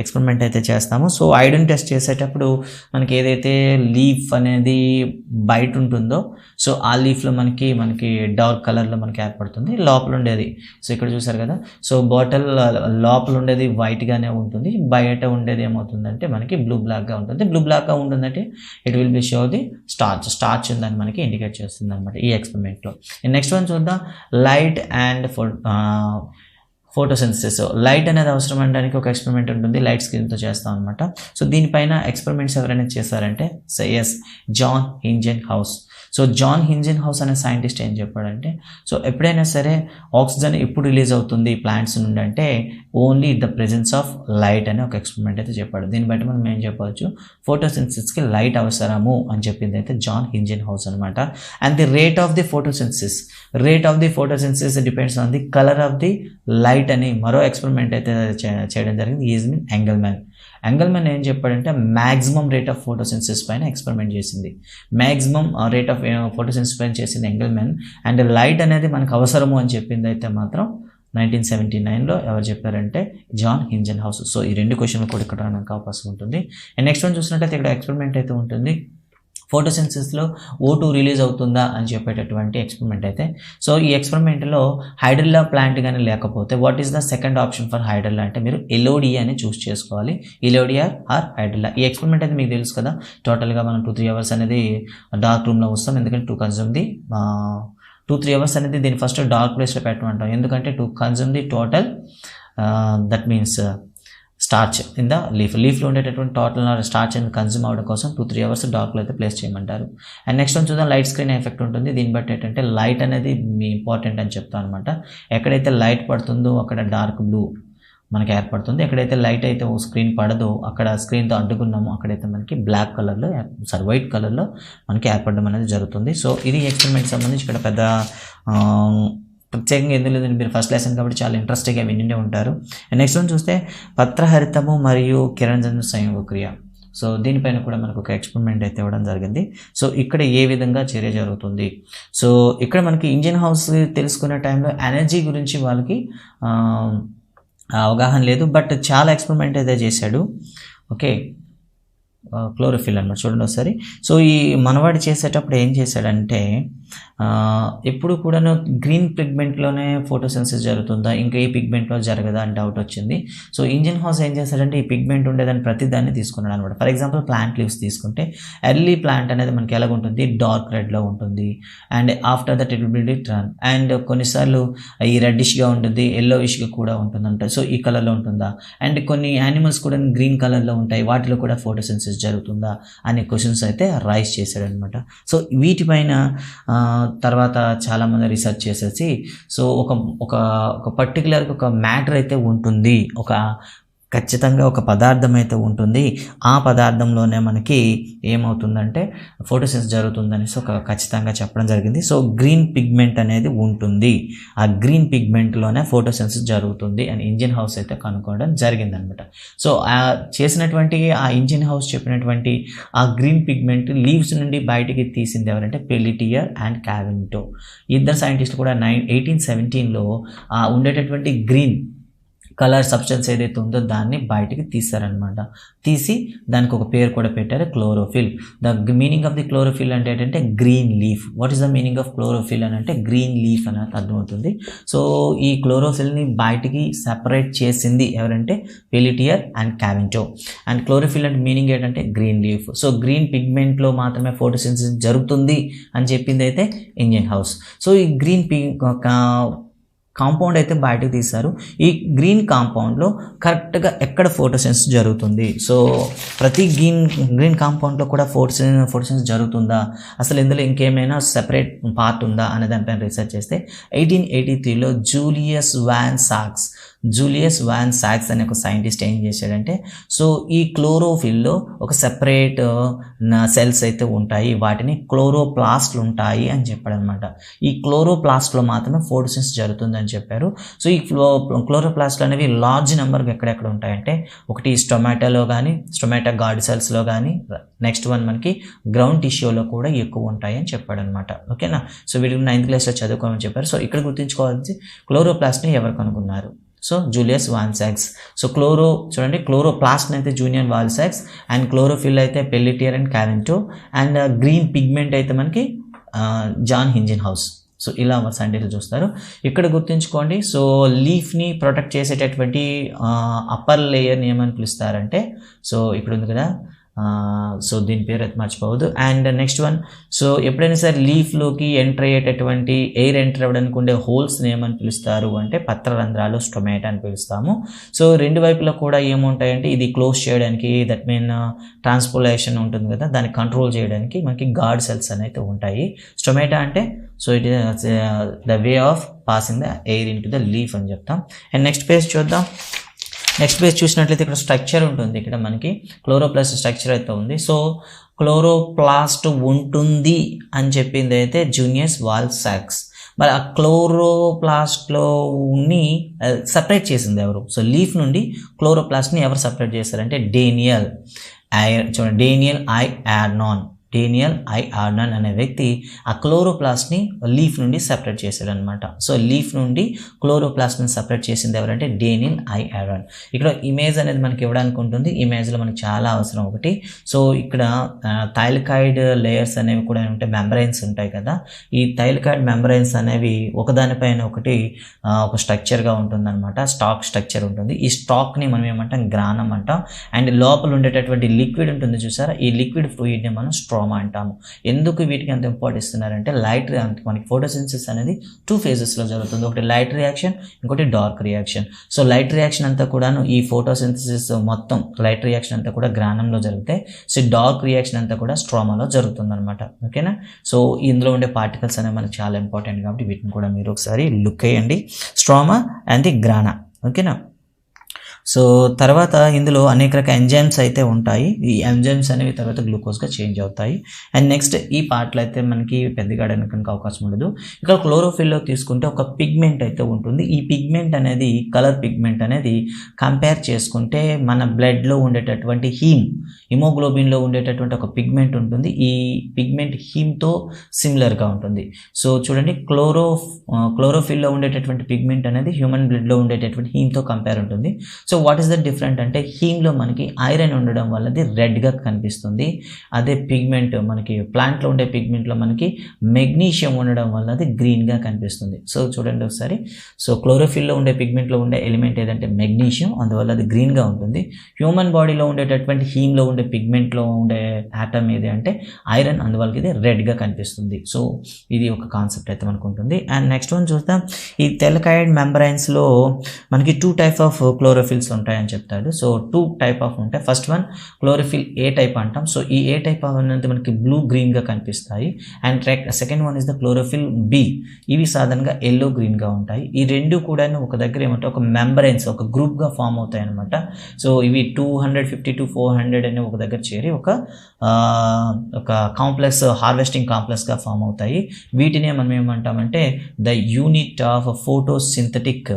ఎక్స్పెరిమెంట్ అయితే చేస్తాము. సో ఐడెన్ టెస్ట్ చేసేటప్పుడు మనకి ఏదైతే లీఫ్ అనేది బయట ఉంటుందో, సో ఆ లీఫ్లో మనకి డార్క్ కలర్లో మనకి ఏర్పడుతుంది, లోపల ఉండేది. సో ఇక్కడ చూసారు కదా, సో బాటిల్ లోపల ఉండేది వైట్గానే ఉంటుంది, బయట ఉండేది ఏమవుతుందంటే మనకి బ్లూ బ్లాక్గా ఉంటుంది. బ్లూ బ్లాక్గా ఉంటుందంటే it will B show the starch ఉందని మనకి ఇండికేట్ చేస్తుంది అనమాట ఈ ఎక్స్పెరిమెంట్లో. నెక్స్ట్ వన్ చూద్దాం, లైట్ అండ్ ఫోటోసింథసిస్. లైట్ అనేది అవసరం అనడానికి ఒక ఎక్స్పెరిమెంట్ ఉంటుంది, లైట్ స్క్రీన్తో చేస్తాం అనమాట. సో దీనిపైన ఎక్స్పెరిమెంట్స్ ఎవరైనా చేశారంటే ఎస్, జాన్ హింజెన్హౌస్. సో జాన్ హింజెన్హౌస్ అనే సైంటిస్ట్ ఏం చెప్పాడంటే, సో ఎప్పుడైనా సరే ఆక్సిజన్ ఎప్పుడు రిలీజ్ అవుతుంది ప్లాంట్స్ నుండి అంటే only the presence of light అనే ఒక ఎక్స్పెరిమెంట్ అయితే చెప్పాడు. దీన్ని బట్టి మనం ఏం చెప్పవచ్చు, ఫోటోసింథసిస్కి లైట్ అవసరము అని చెప్పింది అయితే జాన్ హింజెన్హౌస్ అనమాట. And the rate of the photosynthesis depends on the colour of the light అని మరో ఎక్స్పెరిమెంట్ అయితే చేయడం జరిగింది. ఈజ్ మీన్ ఎంగల్మెన్ ఏం చెప్పాడంటే మ్యాక్సిమం రేట్ ఆఫ్ ఫోటోసింథసిస్ పైన ఎక్స్పెరిమెంట్ చేసింది. మ్యాక్సిమం రేట్ ఆఫ్ ఫోటోసింథసిస్ పైన చేసింది ఎంగల్మెన్. అండ్ లైట్ అనేది మనకు అవసరము అని చెప్పింది అయితే మాత్రం 1979లో ఎవరు చెప్పారంటే జాన్ హింజెన్హౌస్. సో ఈ రెండు క్వశ్చన్లు కూడా ఇక్కడ రావడానికి అవకాశం ఉంటుంది. అండ్ నెక్స్ట్ వన్ చూసినట్టయితే ఇక్కడ ఎక్స్పెరిమెంట్ అయితే ఉంటుంది, ఫోటోసింథసిస్లో O2 రిలీజ్ అవుతుందా అని చెప్పేటటువంటి ఎక్స్పెరిమెంట్ అయితే. సో ఈ ఎక్స్పెరిమెంట్లో హైడ్రిల్లా ప్లాంట్ కానీ లేకపోతే what is the second option for hydrilla అంటే మీరు ఎలోడియా అని చూస్ చేసుకోవాలి, ఎలోడియా ఆర్ హైడ్రిల్లా. ఈ ఎక్స్పెరిమెంట్ అయితే మీకు తెలుసు కదా, టోటల్గా మనం 2-3 అవర్స్ అనేది డార్క్ రూమ్లో వస్తాం, ఎందుకంటే టు కన్జ్యూమ్ ది 2-3 అవర్స్ అనేది దీన్ని ఫస్ట్ డార్క్ ప్లేస్లో పెట్టమంటాం, ఎందుకంటే to consume the total that means starch in the లీఫ్లో ఉండేటటువంటి టోటల్ స్టార్చ్ అనేది కన్జ్యూమ్ అవ్వడం కోసం 2-3 అవర్స్ డార్క్లో అయితే ప్లేస్ చేయమంటారు. అండ్ నెక్స్ట్ వన్ చూద్దాం, లైట్ స్క్రీన్ ఎఫెక్ట్ ఉంటుంది. దీన్ని బట్టి ఏంటంటే లైట్ అనేది ఇంపార్టెంట్ అని చెప్తాను అనమాట. ఎక్కడైతే లైట్ పడుతుందో అక్కడ డార్క్ బ్లూ మనకి ఏర్పడుతుంది, ఎక్కడైతే లైట్ అయితే స్క్రీన్ పడదో అక్కడ స్క్రీన్తో అడ్డుకున్నామో అక్కడైతే మనకి బ్లాక్ కలర్లో వైట్ కలర్లో మనకి ఏర్పడడం అనేది జరుగుతుంది. సో ఇది ఎక్స్పెరిమెంట్ సంబంధించి ఇక్కడ పెద్ద ప్రత్యేకంగా ఎందుకు లేదండి, మీరు ఫస్ట్ లెసన్ కాబట్టి చాలా ఇంట్రెస్టింగ్గా వినిండే ఉంటారు. నెక్స్ట్ వన్ చూస్తే పత్రహరితము మరియు కిరణజన్య సంయోగక్రియ. సో దీనిపైన కూడా మనకు ఒక ఎక్స్పెరిమెంట్ అయితే ఇవ్వడం జరిగింది. సో ఇక్కడ ఏ విధంగా చర్య జరుగుతుంది. సో ఇక్కడ మనకి ఇంజిన్ హౌస్ తెలుసుకునే టైంలో ఎనర్జీ గురించి వాళ్ళకి అవగాహన లేదు, బట్ చాలా ఎక్స్పెరిమెంట్ అయితే చేశాడు. ఓకే, క్లోరోఫిల్ అన్నమాట. చూడండి ఒకసారి. సో ఈ మనవాడి చేసేటప్పుడు ఏం చేశాడంటే ఎప్పుడు కూడాను గ్రీన్ పిగ్మెంట్లోనే ఫోటోసెన్సిస్ జరుగుతుందా, ఇంకా ఈ పిగ్మెంట్లో జరగదా అని డౌట్ వచ్చింది. సో ఇంజిన్ హౌస్ ఏం చేశాడంటే ఈ పిగ్మెంట్ ఉండేదాన్ని ప్రతిదాన్ని తీసుకున్నాడు అనమాట. ఫర్ ఎగ్జాంపుల్ ప్లాంట్ లీవ్స్ తీసుకుంటే ఎర్లీ ప్లాంట్ అనేది మనకి ఎలాగ ఉంటుంది, డార్క్ రెడ్లో ఉంటుంది. And after that it will B turn. And కొన్నిసార్లు ఈ రెడ్డిష్గా ఉంటుంది, ఎల్లోయిష్గా కూడా ఉంటుందంట. సో ఈ కలర్లో ఉంటుందా. అండ్ కొన్ని యానిమల్స్ కూడా గ్రీన్ కలర్లో ఉంటాయి, వాటిలో కూడా ఫోటోసెన్సిస్ జరుగుతుందా అనే క్వశ్చన్స్ అయితే రైజ్ చేశాడనమాట. సో వీటిపైన తర్వాత చాలామంది రీసెర్చ్ చేసేసి సో ఒక పర్టికులర్గా ఒక మ్యాటర్ అయితే ఉంటుంది, ఖచ్చితంగా ఒక పదార్థం అయితే ఉంటుంది. ఆ పదార్థంలోనే మనకి ఏమవుతుందంటే ఫోటోసిన్థసిస్ జరుగుతుందనేసి ఖచ్చితంగా చెప్పడం జరిగింది. సో గ్రీన్ పిగ్మెంట్ అనేది ఉంటుంది, ఆ గ్రీన్ పిగ్మెంట్లోనే ఫోటోసిన్థసిస్ జరుగుతుంది అని ఇంజిన్ హౌస్ అయితే కనుక్కోవడం జరిగిందనమాట. సో చేసినటువంటి ఆ ఇంజిన్ హౌస్ చెప్పినటువంటి ఆ గ్రీన్ పిగ్మెంట్ లీవ్స్ నుండి బయటికి తీసింది ఎవరంటే పెలిటియర్ అండ్ క్యావింటో. ఇద్దరు సైంటిస్టులు కూడా 1817లో ఉండేటటువంటి గ్రీన్ కలర్ సబ్స్టెన్స్ ఏదైతే ఉందో దాన్ని బయటికి తీస్తారనమాట. తీసి దానికి ఒక పేరు కూడా పెట్టారు, chlorophyll. The meaning of the chlorophyll అంటే ఏంటంటే green leaf. What is the meaning of chlorophyll అని అంటే గ్రీన్ లీఫ్ అనేది అర్థమవుతుంది. సో ఈ క్లోరోఫిల్ని బయటికి సెపరేట్ చేసింది ఎవరంటే పెలిటియర్ అండ్ క్యావింటో. అండ్ క్లోరోఫిల్ అంటే మీనింగ్ ఏంటంటే గ్రీన్ లీఫ్. సో గ్రీన్ పిగ్మెంట్లో మాత్రమే ఫోటోసిన్థసిస్ జరుగుతుంది అని చెప్పింది అయితే ఇంజిన్ హౌస్. సో ఈ గ్రీన్ కాంపౌండ్ అయితే బయటకు తీశారు. ఈ గ్రీన్ కాంపౌండ్లో కరెక్ట్గా ఎక్కడ ఫోటోసిన్థసిస్ జరుగుతుంది, సో ప్రతి గ్రీన్ కాంపౌండ్లో కూడా ఫోటోసిన్థసిస్ జరుగుతుందా, అసలు ఇందులో ఇంకేమైనా సెపరేట్ పార్ట్ ఉందా అనే దానిపైన రీసెర్చ్ చేస్తే 1883లో జూలియస్ వాన్ సాక్స్ అనే ఒక సైంటిస్ట్ ఏం చేశాడంటే సో ఈ క్లోరోఫిల్లో ఒక సెపరేట్ సెల్స్ అయితే ఉంటాయి, వాటిని క్లోరోప్లాస్ట్లు ఉంటాయి అని చెప్పాడనమాట. ఈ క్లోరోప్లాస్ట్లో మాత్రమే ఫోటోసిన్థసిస్ జరుగుతుంది అని చెప్పారు. సో ఈ క్లోరోప్లాస్ట్లు అనేవి లార్జ్ నెంబర్గా ఎక్కడెక్కడ ఉంటాయంటే ఒకటి స్టొమాటోలో కానీ, స్టొమాటో గార్డ్ సెల్స్లో కానీ, నెక్స్ట్ వన్ మనకి గ్రౌండ్ టిష్యూలో కూడా ఎక్కువ ఉంటాయి అని చెప్పాడనమాట. ఓకేనా. సో వీళ్ళు 9th క్లాస్లో చదువుకోమని చెప్పారు. సో ఇక్కడ గుర్తుంచుకోవాల్సి క్లోరోప్లాస్ట్ని ఎవరు కనుగొన్నారు, సో జూలియస్ వాన్ సాక్స్. సో చూడండి క్లోరోప్లాస్ట్ అయితే జూలియస్ వాన్ సాక్స్, అండ్ క్లోరోఫిల్ అయితే Pelletier and Caventou, and green pigment అయితే మనకి జాన్ ఇంజిన్ హౌస్. సో ఇలా సైంటిస్టులు చూస్తారు. ఇక్కడ గుర్తుంచుకోండి, సో లీఫ్ని ప్రొటెక్ట్ చేసేటటువంటి అప్పర్ లేయర్ని ఏమని పిలుస్తారంటే సో ఇక్కడ ఉంది కదా, సో దీని పేరు అయితే మర్చిపోవద్దు. అండ్ నెక్స్ట్ వన్, సో ఎప్పుడైనా సరే లీఫ్లోకి ఎంటర్ అయ్యేటటువంటి ఎయిర్ ఎంటర్ అవ్వడానికి ఉండే హోల్స్ని ఏమని పిలుస్తారు అంటే పత్రరంధ్రాలు, స్టొమాటా అని పిలుస్తాము. సో రెండు వైపులా కూడా ఏముంటాయంటే ఇది క్లోజ్ చేయడానికి, దట్ మీన్ ట్రాన్స్పోలేషన్ ఉంటుంది కదా, దాన్ని కంట్రోల్ చేయడానికి మనకి గార్డ్ సెల్స్ అనేవి ఉంటాయి. స్టొమాటా అంటే so it is the way of passing the air in to the leaf అని చెప్తాం. అండ్ నెక్స్ట్ పేజ్ చూద్దాం. నెక్స్ట్ పేజ్ చూసినట్లయితే ఇక్కడ స్ట్రక్చర్ ఉంటుంది, ఇక్కడ మనకి క్లోరోప్లాస్ట్ స్ట్రక్చర్ అయితే ఉంది. సో క్లోరోప్లాస్ట్ ఉంటుంది అని చెప్పింది అయితే జూలియస్ వాన్ సాక్స్. మరి ఆ క్లోరోప్లాస్ట్లో సపరేట్ చేసింది ఎవరు, సో లీఫ్ నుండి క్లోరోప్లాస్ట్ని ఎవరు సపరేట్ చేశారంటే డేనియల్ ఐ ఆర్నాన్ అనే వ్యక్తి ఆ క్లోరోప్లాస్ట్ని లీఫ్ నుండి సెపరేట్ చేశాడు అనమాట. సో లీఫ్ నుండి క్లోరోప్లాస్ట్ని సెపరేట్ చేసింది ఎవరంటే డేనియల్ ఐ ఆర్నాన్. ఇక్కడ ఇమేజ్ అనేది మనకి ఇవ్వడానికి ఉంటుంది. ఇమేజ్లో మనకి చాలా అవసరం ఒకటి. సో ఇక్కడ థైలకాయిడ్ లేయర్స్ అనేవి కూడా ఉంటాయి, మెంబ్రైన్స్ ఉంటాయి కదా. ఈ థైలకాయిడ్ మెంబ్రైన్స్ అనేవి ఒకదానిపైన ఒకటి ఒక స్ట్రక్చర్గా ఉంటుందన్నమాట, స్టాక్ స్ట్రక్చర్ ఉంటుంది. ఈ స్టాక్ని మనం ఏమంటాం, గ్రానం అంటాం. అండ్ లోపల ఉండేటటువంటి లిక్విడ్ ఉంటుంది చూసారా, ఈ లిక్విడ్ ఫ్లూయిడ్ని మనం స్ట్రామా అంటాము. ఎందుకు వీటికి అంత ఇంపార్టెన్స్ ఇస్తున్నారంటే లైట్, మనకి ఫోటోసిన్థసిస్ అనేది 2 phases-లో జరుగుతుంది. ఒకటి లైట్ రియాక్షన్, ఇంకోటి dark reaction. So light reaction అంతా కూడాను ఈ ఫోటోసిన్థసిస్ మొత్తం లైట్ రియాక్షన్ అంతా కూడా గ్రానంలో జరుగుతాయి. సో డార్క్ రియాక్షన్ అంతా కూడా స్ట్రోమాలో జరుగుతుంది అనమాట. ఓకేనా. సో ఇందులో ఉండే పార్టికల్స్ అనేవి మనకి చాలా ఇంపార్టెంట్ కాబట్టి వీటిని కూడా మీరు ఒకసారి లుక్ వేయండి, స్ట్రోమా అండ్ ది గ్రానా. ఓకేనా. సో తర్వాత ఇందులో అనేక రకాల ఎంజైమ్స్ అయితే ఉంటాయి. ఈ ఎంజైమ్స్ అనేవి తర్వాత గ్లూకోజ్గా చేంజ్ అవుతాయి. అండ్ నెక్స్ట్ ఈ పార్ట్లో అయితే మనకి పెద్దగా కనుక అవకాశం ఉండదు. ఇక్కడ క్లోరోఫిల్లో తీసుకుంటే ఒక పిగ్మెంట్ అయితే ఉంటుంది. ఈ పిగ్మెంట్ అనేది కలర్ పిగ్మెంట్ అనేది కంపేర్ చేసుకుంటే మన బ్లడ్లో ఉండేటటువంటి హిమోగ్లోబిన్లో ఉండేటటువంటి ఒక పిగ్మెంట్ ఉంటుంది. ఈ పిగ్మెంట్ హీమ్తో సిమిలర్గా ఉంటుంది. సో చూడండి, క్లోరోఫిల్లో ఉండేటటువంటి పిగ్మెంట్ అనేది హ్యూమన్ బ్లడ్లో ఉండేటటువంటి హీమ్తో కంపేర్ ఉంటుంది. So what is the different అంటే హీమ్లో మనకి ఐరన్ ఉండడం వల్ల అది రెడ్గా కనిపిస్తుంది. అదే పిగ్మెంట్ మనకి ప్లాంట్లో ఉండే పిగ్మెంట్లో మనకి మెగ్నీషియం ఉండడం వల్ల అది గ్రీన్గా కనిపిస్తుంది. సో చూడండి ఒకసారి. సో క్లోరోఫిల్లో ఉండే పిగ్మెంట్లో ఉండే ఎలిమెంట్ ఏదంటే మెగ్నీషియం, అందువల్ల అది గ్రీన్గా ఉంటుంది. హ్యూమన్ బాడీలో ఉండేటటువంటి హీమ్లో ఉండే పిగ్మెంట్లో ఉండే ఆటమ్ ఏది అంటే ఐరన్, అందువల్ల ఇది రెడ్గా కనిపిస్తుంది. సో ఇది ఒక కాన్సెప్ట్ అయితే మనకు ఉంటుంది. అండ్ నెక్స్ట్ వన్ చూద్దాం. ఈ థెలకాయిడ్ మెంబ్రైన్స్లో మనకి 2 టైప్ ఆఫ్ క్లోరోఫిల్స్ ఉంటాయని చెప్తాడు. సో 2 టైప్ ఆఫ్ ఉంటాయి. First one chlorophyll A type అంటాం. సో ఈ ఏ టైప్ అనేది మనకి బ్లూ గ్రీన్గా కనిపిస్తాయి. And second one is the chlorophyll B. ఇవి సాధారణంగా ఎల్లో గ్రీన్గా ఉంటాయి. ఈ రెండు కూడా ఒక దగ్గర ఏమంటే ఒక మెంబ్రైన్స్ ఒక గ్రూప్గా ఫామ్ అవుతాయి అనమాట. సో ఇవి 250 to 400 అని ఒక దగ్గర చేరి ఒక కాంప్లెక్స్ హార్వెస్టింగ్ కాంప్లెక్స్గా ఫామ్ అవుతాయి. వీటినే మనం ఏమంటామంటే the unit of photosynthetic.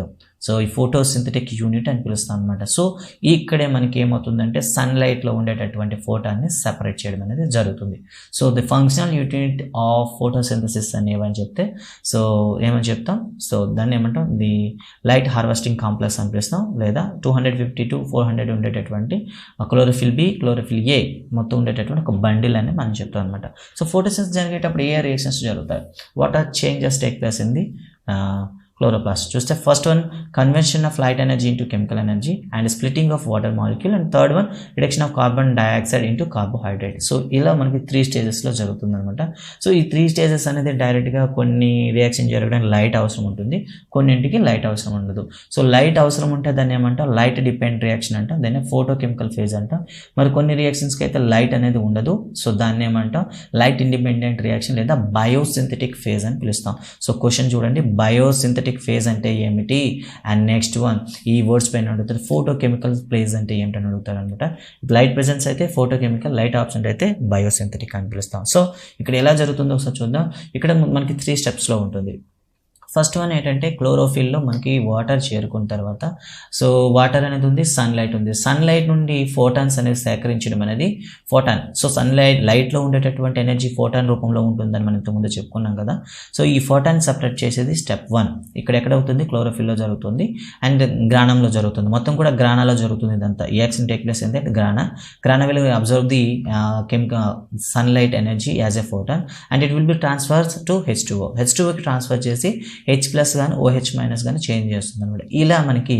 So ఈ ఫోటోసింథటిక్ యూనిట్ అని పిలుస్తాం అనమాట. సో ఇక్కడే మనకి ఏమవుతుందంటే సన్లైట్లో ఉండేటటువంటి ఫోటాన్ని సెపరేట్ చేయడం అనేది జరుగుతుంది. So the functional unit of photosynthesis అని ఏమని చెప్తే సో ఏమని చెప్తాం, సో దాన్ని ఏమంటాం ది లైట్ హార్వెస్టింగ్ కాంప్లెక్స్ అని పిలుస్తాం. లేదా 250 to 400 ఉండేటటువంటి క్లోరోఫిల్ బి, క్లోరోఫిల్ ఏ మొత్తం ఉండేటటువంటి ఒక బండిల్ అని మనం చెప్తాం అనమాట. సో ఫోటోసింథసిస్ జరిగేటప్పుడు ఏ రియాక్షన్స్ జరుగుతాయి, what are changes take place in the chloroplast. చూస్తే first one conversion of light energy into chemical energy and splitting of water molecule. And third one reduction of carbon dioxide into carbohydrate. So ఇలా మనకి 3 స్టేజెస్లో జరుగుతుంది అనమాట. So ఈ 3 stages అనేది డైరెక్ట్గా కొన్ని రియాక్షన్ జరగడానికి లైట్ అవసరం ఉంటుంది, కొన్నింటికి లైట్ అవసరం ఉండదు. సో లైట్ అవసరం ఉంటే దాన్ని ఏమంటాం లైట్ డిపెండెంట్ రియాక్షన్ అంటాం, దాన్ని ఫోటోకెమికల్ ఫేజ్ అంటాం. మరి కొన్ని రియాక్షన్స్కి అయితే లైట్ అనేది ఉండదు, సో దాన్ని ఏమంటాం లైట్ ఇండిపెండెంట్ రియాక్షన్ లేదా బయోసింథటిక్ ఫేజ్ అని పిలుస్తాం. సో క్వశ్చన్ చూడండి, బయోసింథటిక్ ఫేజ్ అంటే ఏమిటి, అండ్ నెక్స్ట్ వన్ ఈ వర్డ్స్ పైన అడుగుతారు ఫోటోకెమికల్ ఫేజ్ అంటే ఏమిటని అడుగుతారు అనమాట. లైట్ ప్రెజెన్స్ అయితే ఫోటోకెమికల్, లైట్ ఆప్షన్ అయితే బయోసింథటిక్ అని పిలుస్తాం. సో ఇక్కడ ఎలా జరుగుతుందో ఒకసారి చూద్దాం. ఇక్కడ మనకి 3 స్టెప్స్లో ఉంటుంది. ఫస్ట్ వన్ ఏంటంటే క్లోరోఫిల్లో మనకి వాటర్ చేరుకున్న తర్వాత సో వాటర్ అనేది ఉంది, సన్లైట్ ఉంది. సన్లైట్ నుండి ఫోటాన్స్ అనేది సేకరించడం అనేది ఫోటాన్. సో లైట్లో ఉండేటటువంటి ఎనర్జీ ఫోటాన్ రూపంలో ఉంటుందని మనం ఇంతకుముందు చెప్పుకున్నాం కదా. సో ఈ ఫోటాన్ సపరేట్ చేసేది స్టెప్ 1. ఇక్కడ ఎక్కడ అవుతుంది, క్లోరోఫిల్లో జరుగుతుంది అండ్ గ్రానంలో జరుగుతుంది. మొత్తం కూడా గ్రానాలో జరుగుతుంది ఇదంతా. ఈ యాక్షన్ టేక్ ప్లేస్ ఏంటంటే grana will observe the sunlight energy as a photon and it will be transfers to H2O. H2Oకి ట్రాన్స్ఫర్ చేసి H+ కానీ OH- కానీ చేంజ్ చేస్తుంది అనమాట. ఇలా మనకి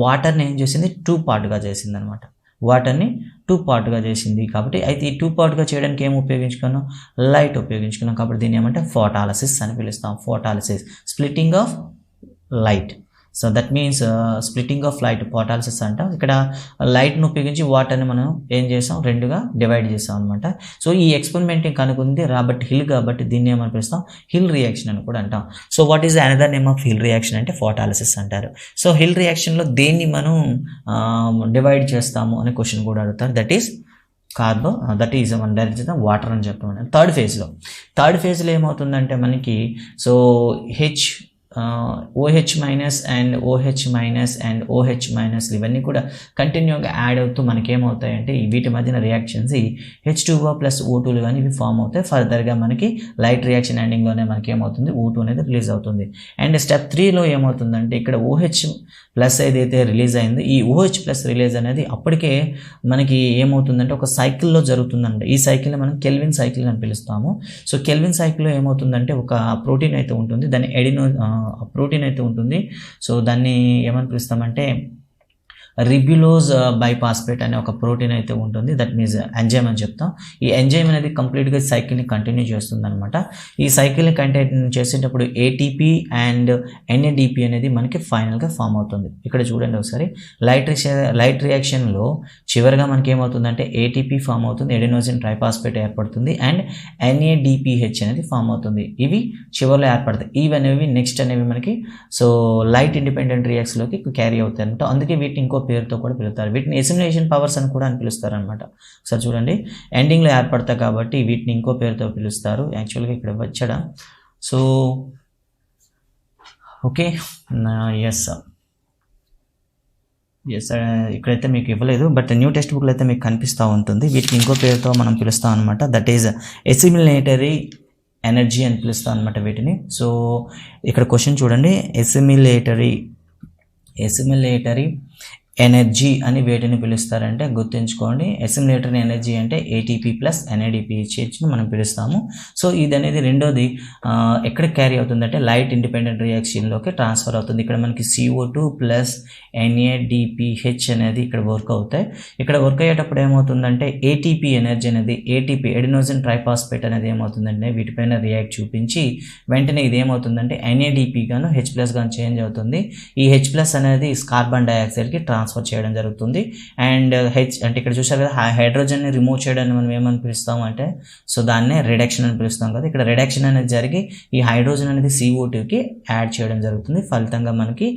వాటర్ని ఏం చేసింది 2 పార్ట్గా చేసింది అనమాట. వాటర్ని 2 పార్ట్గా చేసింది కాబట్టి అయితే ఈ 2 పార్ట్గా చేయడానికి ఏం ఉపయోగించుకున్నాం, లైట్ ఉపయోగించుకున్నాం. కాబట్టి దీన్ని ఏమంటే ఫోటాలిసిస్ అని పిలుస్తాం. Photolysis, splitting of light. So that means splitting of light photolysis అంటాం. ఇక్కడ లైట్ను ఉపయోగించి వాటర్ని మనం ఏం చేసాం, 2గా డివైడ్ చేసాం అనమాట. సో ఈ ఎక్స్పెరిమెంట్ కనుక్కుంది రాబర్ట్ హిల్ కాబట్టి దీన్ని ఏమని పిలుస్తాం, హిల్ రియాక్షన్ అని కూడా అంటాం. So what is another name of hill reaction అంటే ఫోటాలిసిస్ అంటారు. సో హిల్ రియాక్షన్లో దేన్ని మనం డివైడ్ చేస్తాము అనే క్వశ్చన్ కూడా అడుగుతారు. దట్ ఈస్ దట్ ఈజ్ మనం డైరెక్ట్ చేద్దాం వాటర్ అని చెప్తాం. థర్డ్ ఫేజ్లో ఏమవుతుందంటే మనకి so OH- and OH- and OH- ఇవన్నీ కూడా కంటిన్యూగా యాడ్ అవుతూ మనకేమవుతాయంటే వీటి మధ్యన రియాక్షన్స్ H2O + O2 కానీ ఇవి ఫామ్ అవుతాయి. ఫర్దర్గా మనకి లైట్ రియాక్షన్ ఎండింగ్లోనే మనకి ఏమవుతుంది, O2 అనేది రిలీజ్ అవుతుంది. అండ్ స్టెప్ 3లో ఏమవుతుందంటే ఇక్కడ OH+ ఏదైతే రిలీజ్ అయిందో ఈ OH+ రిలీజ్ అనేది అప్పటికే మనకి ఏమవుతుందంటే ఒక సైకిల్లో జరుగుతుందంట. ఈ సైకిల్ని మనం కెల్విన్ సైకిల్ అని పిలుస్తాము. సో కెల్విన్ సైకిల్లో ఏమవుతుందంటే ఒక ప్రోటీన్ అయితే ఉంటుంది, దాన్ని ప్రోటీన్ అయితే ఉంటుంది. సో దాన్ని ఏమని పిలుస్తామంటే రిబ్యులోజ్ బైపాస్పేట్ అనే ఒక ప్రోటీన్ అయితే ఉంటుంది. దట్ మీన్స్ ఎంజైమ్ అని చెప్తాం. ఈ ఎంజైమ్ అనేది కంప్లీట్గా సైకిల్ని కంటిన్యూ చేస్తుంది అనమాట. ఈ సైకిల్ని కంటిన్యూ చేసేటప్పుడు ATP అండ్ NADP అనేది మనకి ఫైనల్గా ఫామ్ అవుతుంది. ఇక్కడ చూడండి ఒకసారి, లైట్ రియాక్షన్లో చివరిగా మనకి ఏమవుతుందంటే ATP ఫామ్ అవుతుంది, ఎడినోసిన్ ట్రైపాస్పేట్ ఏర్పడుతుంది అండ్ NADPH అనేది ఫామ్ అవుతుంది. ఇవి చివరిలో ఏర్పడతాయి. ఇవి అనేవి నెక్స్ట్ అనేవి మనకి సో లైట్ ఇండిపెండెంట్ రియాక్షన్లోకి క్యారీ అవుతాయి అనమాట. అందుకే వీటిని ఇంకో పేరుతో కూడా పిలుస్తారు. వీటిని ఎసిమిలేషన్ పవర్స్ అని కూడా పిలుస్తారు అనమాట. ఒకసారి చూడండి, ఎండింగ్లో ఏర్పడతాయి కాబట్టి వీటిని ఇంకో పేరుతో పిలుస్తారు. యాక్చువల్గా ఇక్కడ వచ్చాడా, సో ఓకే ఎస్ ఇక్కడైతే మీకు ఇవ్వలేదు, బట్ న్యూ టెక్స్ట్ బుక్లో అయితే మీకు కనిపిస్తూ ఉంటుంది. వీటికి ఇంకో పేరుతో మనం పిలుస్తాం అనమాట, దట్ ఈజ్ ఎసిమిలేటరీ ఎనర్జీ అని పిలుస్తాం అనమాట వీటిని. సో ఇక్కడ క్వశ్చన్ చూడండి, ఎసిమిలేటరీ ఎనర్జీ అని వేటిని పిలుస్తారంటే గుర్తుంచుకోండి, ఎసిమిలేటరీ ఎనర్జీ అంటే ఏటీపీ ప్లస్ ఎన్ఏడిపిహెచ్ని మనం పిలుస్తాము. సో ఇది అనేది రెండోది ఎక్కడ క్యారీ అవుతుందంటే లైట్ ఇండిపెండెంట్ రియాక్షన్లోకి ట్రాన్స్ఫర్ అవుతుంది. ఇక్కడ మనకి CO2 ప్లస్ NADPH అనేది ఇక్కడ వర్క్ అవుతాయి. ఇక్కడ వర్క్ అయ్యేటప్పుడు ఏమవుతుందంటే ఏటీపీ ఎనర్జీ అనేది ఏటీపీ ఎడినోసిన్ ట్రైఫాస్ఫేట్ అనేది ఏమవుతుందంటే వీటిపైన రియాక్ట్ చూపించి వెంటనే ఇది ఏమవుతుందంటే NADP గాను H+ గాను చేంజ్ అవుతుంది. ఈ H+ అనేది కార్బన్ డైఆక్సైడ్కి ట్రాన్స్ఫర్ చేయడం జరుగుతుంది. అండ్ H అంటే ఇక్కడ చూసారు కదా, హైడ్రోజన్ని రిమూవ్ చేయడాన్ని మనం ఏమని పిలుస్తాము అంటే, సో దాన్నే రిడక్షన్ అని పిలుస్తాం కదా. ఇక్కడ రిడక్షన్ అనేది జరిగి ఈ హైడ్రోజన్ అనేది CO2కి యాడ్ చేయడం జరుగుతుంది. ఫలితంగా మనకి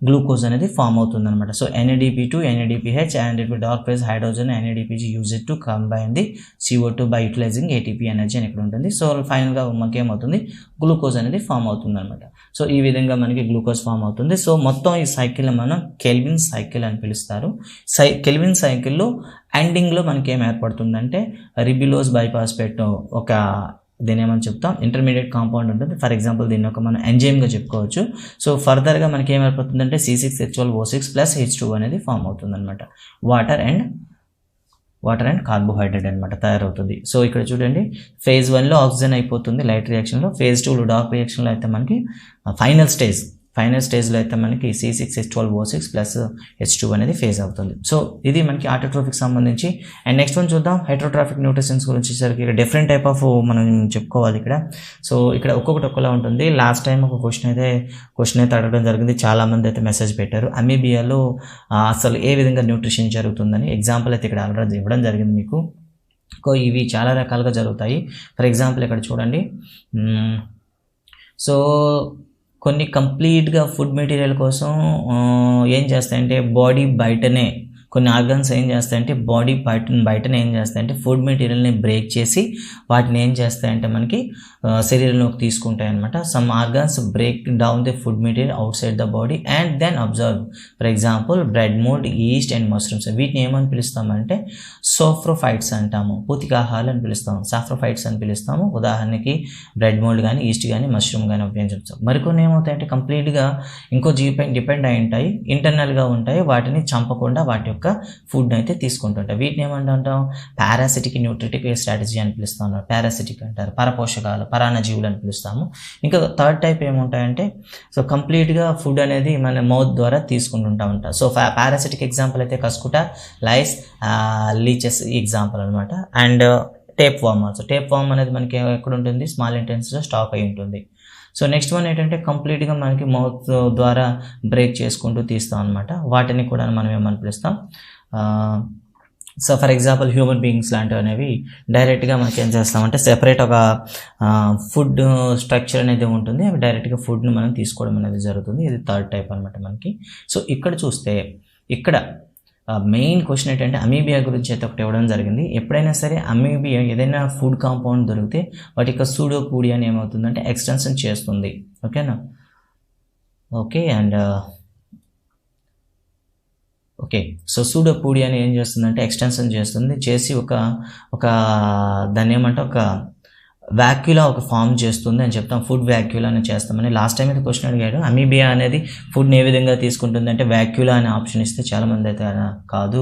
గ్లూకోజ్ అనేది ఫామ్ అవుతుంది అనమాట. So NADP2 NADPH and it will dark hydrogen NADPH use it to combine the CO2 by utilising ATP energy అని ఇక్కడ ఉంటుంది. సో ఫైనల్గా మనకి ఏమవుతుంది, గ్లూకోజ్ అనేది ఫామ్ అవుతుంది అనమాట. సో ఈ విధంగా మనకి గ్లూకోజ్ ఫామ్ అవుతుంది. సో మొత్తం ఈ సైకిల్ మనం కెల్విన్ సైకిల్ అని పిలుస్తారు. కెల్విన్ సైకిల్లో ఎండింగ్లో మనకి ఏం ఏర్పడుతుందంటే రిబిలోజ్ బైఫాస్ఫేట్ ఒక దీని ఏమని చెప్తాం ఇంటర్మీడియట్ కాంపౌండ్ ఉంటుంది. ఫర్ ఎగ్జాంపుల్ దీన్ని ఒక మనం ఎంజైమ్గా చెప్పుకోవచ్చు. సో ఫర్దర్గా మనకి ఏం ఏర్పడుతుందంటే C6H12O6 ప్లస్ H2 అనేది ఫామ్ అవుతుంది అనమాట. వాటర్ అండ్ కార్బోహైడ్రేట్ అనమాట తయారవుతుంది. సో ఇక్కడ చూడండి, ఫేజ్ 1లో ఆక్సిజన్ అయిపోతుంది లైట్ రియాక్షన్లో, ఫేజ్ 2లో డార్క్ రియాక్షన్లో అయితే మనకి ఫైనల్ స్టేజ్లో అయితే మనకి C6H12O6 ప్లస్ H2 అనేది ఫేజ్ అవుతుంది. సో ఇది మనకి ఆటోట్రోఫిక్ సంబంధించి. అండ్ నెక్స్ట్ వన్ చూద్దాం, హెట్రోట్రాఫిక్ న్యూట్రిషన్స్ గురించి వచ్చేసరికి ఇక్కడ డిఫరెంట్ టైప్ ఆఫ్ మనం చెప్పుకోవాలి ఇక్కడ. సో ఇక్కడ ఒక్కొక్కటి ఒక్కలా ఉంటుంది. లాస్ట్ టైం ఒక క్వశ్చన్ అయితే అడగడం జరిగింది, చాలామంది అయితే మెసేజ్ పెట్టారు, అమీబియాలో అసలు ఏ విధంగా న్యూట్రిషన్ జరుగుతుందని. ఎగ్జాంపుల్ అయితే ఇక్కడ ఆల్రెడీ ఇవ్వడం జరిగింది మీకు. ఇవి చాలా రకాలుగా జరుగుతాయి. ఫర్ ఎగ్జాంపుల్ ఇక్కడ చూడండి, సో కొన్ని కంప్లీట్గా ఫుడ్ మెటీరియల్ కోసం ఏం చేస్తాయంటే బాడీ బయటనే కొన్ని ఆర్గన్స్ ఏం చేస్తాయంటే బాడీ బయటనే ఏం చేస్తాయంటే ఫుడ్ మెటీరియల్ని బ్రేక్ చేసి వాటిని ఏం చేస్తాయంటే మనకి శరీరంలోకి తీసుకుంటాయి అనమాట. Some organs break down the food material outside the body and then absorb. For example bread mould, yeast and mushrooms. వీటిని ఏమని పిలుస్తామంటే సోఫ్రోఫైట్స్ అంటాము, పూతికాహాలు అని పిలుస్తాము, సాఫ్రోఫైట్స్ అని పిలుస్తాము. ఉదాహరణకి బ్రెడ్ మోల్డ్ కానీ, ఈస్ట్ కానీ, మష్రూమ్ కానీ ఉపయోగించవచ్చు. మరికొన్ని ఏమవుతాయంటే కంప్లీట్గా ఇంకో జీవిపై డిపెండ్ అయి ఉంటాయి, ఇంటర్నల్గా ఉంటాయి, వాటిని చంపకుండా వాటి యొక్క ఫుడ్ అయితే తీసుకుంటుంటాయి. వీటిని ఏమంటాం, పారాసిటిక్ న్యూట్రిటిక్ స్ట్రాటజీ అని పిలుస్తాం. పారాసిటిక్ అంటారు, పరపోషకాలు, పరాన్నజీవులు అని పిలుస్తాము. ఇంకా థర్డ్ టైప్ ఏముంటాయంటే సో కంప్లీట్గా ఫుడ్ అనేది మన మౌత్ ద్వారా తీసుకుంటుంటా ఉంటాం. సో పారాసిటిక్ ఎగ్జాంపుల్ అయితే కస్కుటా, లైస్, లీచెస్ ఎగ్జాంపుల్ అనమాట. And tapeworm also. Tapeworm అనేది మనకి ఎక్కడ ఉంటుంది, స్మాల్ ఇంటెన్సిటీలో స్టాక్ అయి ఉంటుంది. సో నెక్స్ట్ వన్ ఏంటంటే కంప్లీట్గా మనకి మౌత్ ద్వారా బ్రేక్ చేసుకుంటూ తీస్తాం అనమాట. వాటిని కూడా మనం ఏమని పిలుస్తాం. So for example human beings లాంటివి అనేవి డైరెక్ట్గా మనకి ఏం చేస్తామంటే సెపరేట్ ఒక ఫుడ్ స్ట్రక్చర్ అనేది ఉంటుంది, అవి డైరెక్ట్గా ఫుడ్ని మనం తీసుకోవడం అనేది జరుగుతుంది. ఇది థర్డ్ టైప్ అనమాట మనకి. సో ఇక్కడ చూస్తే ఇక్కడ మెయిన్ క్వశ్చన్ ఏంటంటే అమీబియా గురించి అయితే ఒకటి ఇవ్వడం జరిగింది. ఎప్పుడైనా సరే అమీబియా ఏదైనా ఫుడ్ కాంపౌండ్ దొరికితే వాటి యొక్క సూడోపోడియా అని ఏమవుతుందంటే ఎక్స్టెన్షన్ చేస్తుంది. ఓకేనా, okay. And okay, so pseudopodia అని ఏం చేస్తుందంటే ఎక్స్టెన్షన్ చేసి ఒక దాన్ని ఏమంటే ఒక వ్యాక్యూలా ఒక ఫామ్ చేస్తుంది అని చెప్తాం. ఫుడ్ వ్యాక్యూలా అని చేస్తామని లాస్ట్ టైం అయితే క్వశ్చన్ అడిగాడు. అమీబియా అనేది ఫుడ్ని ఏ విధంగా తీసుకుంటుంది అంటే వ్యాక్యూలా అనే ఆప్షన్ ఇస్తే చాలామంది అయితే కాదు,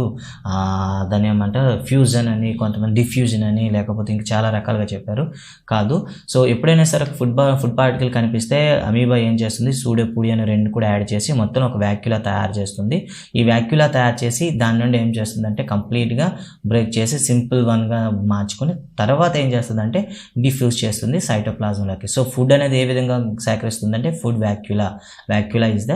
దాన్ని ఏమంటారు ఫ్యూజన్ అని, కొంతమంది డిఫ్యూజన్ అని, లేకపోతే ఇంకా చాలా రకాలుగా చెప్పారు. కాదు. సో ఎప్పుడైనా సరే ఫుడ్ పార్టికల్ కనిపిస్తే అమీబా ఏం చేస్తుంది, సూడోపోడియా అని రెండు కూడా యాడ్ చేసి మొత్తం ఒక వ్యాక్యూలా తయారు చేస్తుంది. ఈ వ్యాక్యూలా తయారు చేసి దాని నుండి ఏం చేస్తుందంటే కంప్లీట్గా బ్రేక్ చేసి సింపుల్ వన్గా మార్చుకొని తర్వాత ఏం చేస్తుందంటే డిఫ్యూజ్ చేస్తుంది సైటోప్లాజంలోకి. సో ఫుడ్ అనేది ఏ విధంగా సేకరిస్తుందంటే food vacuole is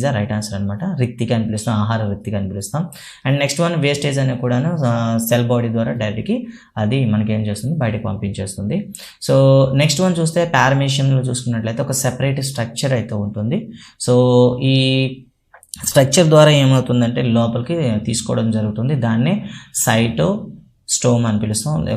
the right answer అనమాట. రిక్తిక అని పిలుస్తాం, ఆహార రిక్తిక అని పిలుస్తాం. అండ్ నెక్స్ట్ వన్ వేస్టేజ్ అనేది కూడాను సెల్ బాడీ ద్వారా డైరెక్ట్కి అది మనకి ఏం చేస్తుంది, బయటకు పంపించేస్తుంది. సో నెక్స్ట్ వన్ చూస్తే పారమీషియంలో చూసుకున్నట్లయితే ఒక సెపరేట్ స్ట్రక్చర్ అయితే ఉంటుంది. సో ఈ స్ట్రక్చర్ ద్వారా ఏమవుతుందంటే లోపలికి తీసుకోవడం జరుగుతుంది. దాన్నే సైటోస్టోమ్ అని పిలుస్తాం.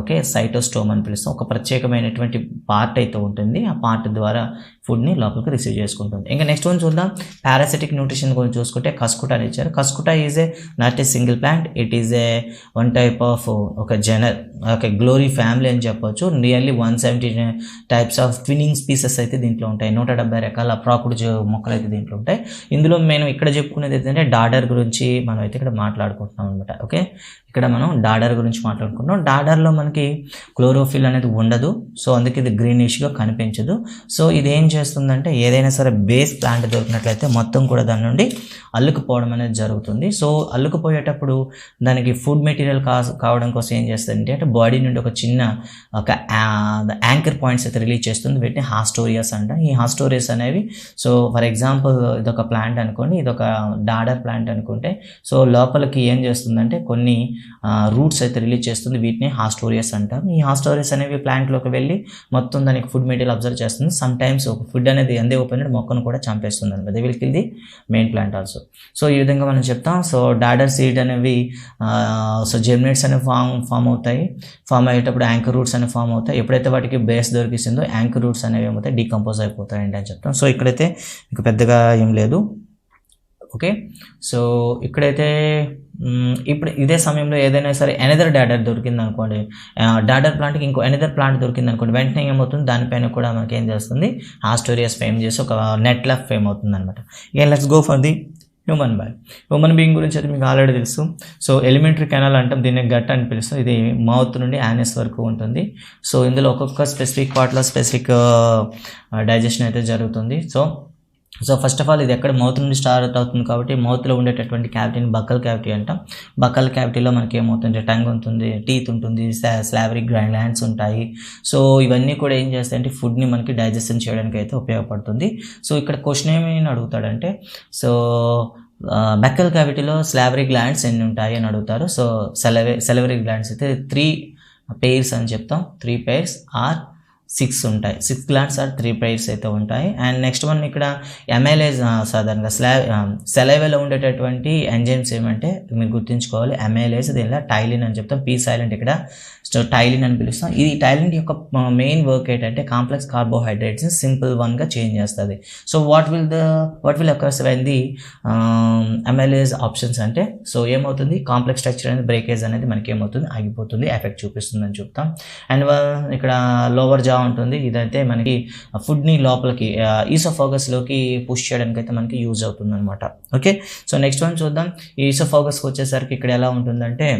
ఓకే సైటోస్టోమ్ అని పిలుస్తాం. ఒక ప్రత్యేకమైనటువంటి పార్ట్ అయితే ఉంటుంది. ఆ పార్ట్ ద్వారా ఫుడ్ని లోపలికి రిసీవ్ చేసుకుంటుంది. ఇంకా నెక్స్ట్ వన్ చూద్దాం. పారాసిటిక్ న్యూట్రిషన్ గురించి చూసుకుంటే కస్కుటా అని ఇచ్చారు. Cuscuta is a not a single plant, it is a one type of ఒక గ్లోరీ ఫ్యామిలీ అని చెప్పొచ్చు. Nearly 170 types of twining species అయితే దీంట్లో ఉంటాయి. 170 రకాల ప్రాకుడు మొక్కలు అయితే దీంట్లో ఉంటాయి. ఇందులో మేము ఇక్కడ చెప్పుకునేది ఏంటంటే డాడర్ గురించి మనం అయితే ఇక్కడ మాట్లాడుకుంటున్నాం అనమాట. ఓకే, ఇక్కడ మనం డాడర్ గురించి మాట్లాడుకుంటున్నాం. డాడర్లో మనకి క్లోరోఫిల్ అనేది ఉండదు, సో అందుకే ఇది గ్రీనిష్గా కనిపించదు. సో ఇది ఏం చేస్తుందంటే ఏదైనా సరే బేస్ ప్లాంట్ దొరికినట్లయితే మొత్తం కూడా దాని నుండి అల్లుకుపోవడం అనేది జరుగుతుంది. సో అల్లుకుపోయేటప్పుడు దానికి ఫుడ్ మెటీరియల్ కావడం కోసం ఏం చేస్తుంది అంటే బాడీ నుండి ఒక చిన్న యాంకర్ పాయింట్స్ అయితే రిలీజ్ చేస్తుంది. వీటిని హాస్టోరియాస్ అంట. ఈ హాస్టోరియాస్ అనేవి, సో ఫర్ ఎగ్జాంపుల్ ఇదొక ప్లాంట్ అనుకోండి, ఇదొక డాడర్ ప్లాంట్ అనుకుంటే, సో లోపలికి ఏం చేస్తుందంటే కొన్ని రూట్స్ అయితే రిలీజ్ చేస్తుంది. వీటిని హాస్టోరియాస్ అంటాం. ఈ హాస్టోరియాస్ అనేవి ప్లాంట్లోకి వెళ్ళి మొత్తం దానికి ఫుడ్ మెటీరియల్ అబ్జర్వ్ చేస్తుంది. సమ్ టైమ్స్ ఒక ఫుడ్ అనేది అందే ఓపెన్ మొక్కను కూడా చంపేస్తుంది అనమాట. They will kill the main plant also. So ఈ విధంగా మనం చెప్తాం. సో డాడర్ సీడ్ అనేవి సో జెర్మినేట్స్ అనేవి ఫామ్ అవుతాయి. ఫామ్ అయ్యేటప్పుడు యాంకర్ రూట్స్ అనేవి ఫామ్ అవుతాయి. ఎప్పుడైతే వాటికి బేస్ దొరికిస్తుందో యాంకర్ రూట్స్ అనేవి ఏమవుతాయి, డీకంపోజ్ అయిపోతాయండి అని చెప్తాం. సో ఇక్కడైతే ఇంకా పెద్దగా ఏం లేదు. ఓకే, సో ఇక్కడైతే ఇప్పుడు ఇదే సమయంలో ఏదైనా సరే ఎనదర్ డాడర్ దొరికింది అనుకోండి, డాడర్ ప్లాంట్కి ఇంకో ఎనదర్ ప్లాంట్ దొరికింది అనుకోండి, వెంటనే ఏమవుతుంది దానిపైన కూడా మనకి ఏం చేస్తుంది, హాస్టోరియాస్ ఫేమ్ చేసి ఒక నెట్ లాగా ఫేమ్ అవుతుంది అనమాట. ఇక let's go for the human being గురించి అయితే మీకు ఆల్రెడీ తెలుసు. సో ఎలిమెంటరీ కెనాల్ అంటాం, దీన్ని గట్ అని పిలుస్తాం. ఇది మౌత్ నుండి యానస్ వరకు ఉంటుంది. సో ఇందులో ఒక్కొక్క స్పెసిఫిక్ పార్ట్లో స్పెసిఫిక్ డైజెషన్ అయితే జరుగుతుంది. సో ఫస్ట్ ఆఫ్ ఆల్ ఇది ఎక్కడ మౌత్ నుండి స్టార్ట్ అవుతుంది కాబట్టి మౌత్లో ఉండేటటువంటి క్యావిటీని బక్కల్ క్యావిటీ అంటాం. బక్కల్ క్యావిటీలో మనకి ఏమవుతుంది, టంగ్ ఉంటుంది, టీత్ ఉంటుంది, స్లావరీ గ్లాండ్స్ ఉంటాయి. సో ఇవన్నీ కూడా ఏం చేస్తాయంటే ఫుడ్ని మనకి డైజెషన్ చేయడానికి అయితే ఉపయోగపడుతుంది. సో ఇక్కడ క్వశ్చన్ ఏమైనా అడుగుతాడంటే, సో బక్కల్ క్యావిటీలో స్లావరీ గ్లాండ్స్ ఎన్ని ఉంటాయి అని అడుగుతారు. సో సెలవరీ గ్లాండ్స్ అయితే 3 pairs అని చెప్తాం. 3 pairs ఆర్ 6 ఉంటాయి. 6 గ్లాండ్స్ ఆర్ 3 pairs అయితే ఉంటాయి. అండ్ నెక్స్ట్ వన్ ఇక్కడ ఎమైలేజ్, సాధారణంగా సెలైవాలో ఉండేటటువంటి ఎంజైమ్స్ ఏమంటే మీరు గుర్తుంచుకోవాలి. ఎమైలేజ్ దీనిలో టైలిన్ అని చెప్తాం. పీ సైలెంట్ ఇక్కడ టైలిన్ అని పిలుస్తాం. ఈ టైలిన్ యొక్క మెయిన్ వర్క్ ఏంటంటే కాంప్లెక్స్ కార్బోహైడ్రేట్స్ని సింపుల్ వన్గా చేంజ్ చేస్తుంది. So what will occurs when the amylase options అంటే, సో ఏమవుతుంది, కాంప్లెక్స్ స్ట్రక్చర్ అనేది బ్రేకేజ్ అనేది మనకి ఏమవుతుంది, ఆగిపోతుంది, ఎఫెక్ట్ చూపిస్తుంది అని చెప్తాం. అండ్ ఇక్కడ లోవర్ జా ఉంటుంది. ఇదైతే మనకి ఫుడ్ని లోపలికి ఈసోఫాగస్లోకి పుష్ చేయడానికి అయితే మనకి యూజ్ అవుతుంది అనమాట. ఓకే, సో నెక్స్ట్ వన్ చూద్దాం. ఈ ఈసోఫాగస్కి వచ్చేసరికి ఇక్కడ ఎలా ఉంటుందంటే,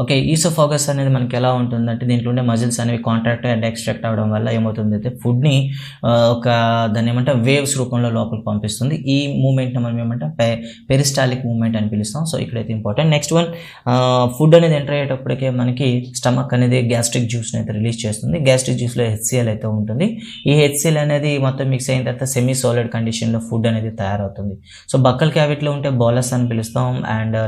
ఓకే, ఈసోఫాగస్ అనేది మనకి ఎలా ఉంటుందంటే దీంట్లో ఉండే మజిల్స్ అనేవి కాంట్రాక్ట్ అండ్ ఎక్స్ట్రాక్ట్ అవ్వడం వల్ల ఏమవుతుంది అయితే ఫుడ్ని దాన్ని ఏమంటే వేవ్స్ రూపంలో లోపలికి పంపిస్తుంది. ఈ మూమెంట్ని మనం ఏమంటే పెరిస్టాలిక్ మూమెంట్ అని పిలుస్తాం. సో ఇక్కడైతే ఇంపార్టెంట్. నెక్స్ట్ వన్, ఫుడ్ అనేది ఎంటర్ అయ్యేటప్పటికే మనకి స్టమక్ అనేది గ్యాస్ట్రిక్ జ్యూస్ని అయితే రిలీజ్ చేస్తుంది. గ్యాస్ట్రిక్ జ్యూస్లో HCl అయితే ఉంటుంది. ఈ HCl అనేది మొత్తం మిక్స్ అయిన తర్వాత సెమీ సాలిడ్ కండిషన్లో ఫుడ్ అనేది తయారవుతుంది. సో బక్కల్ క్యావిటీలో ఉంటే బోలస్ అని పిలుస్తాం. అండ్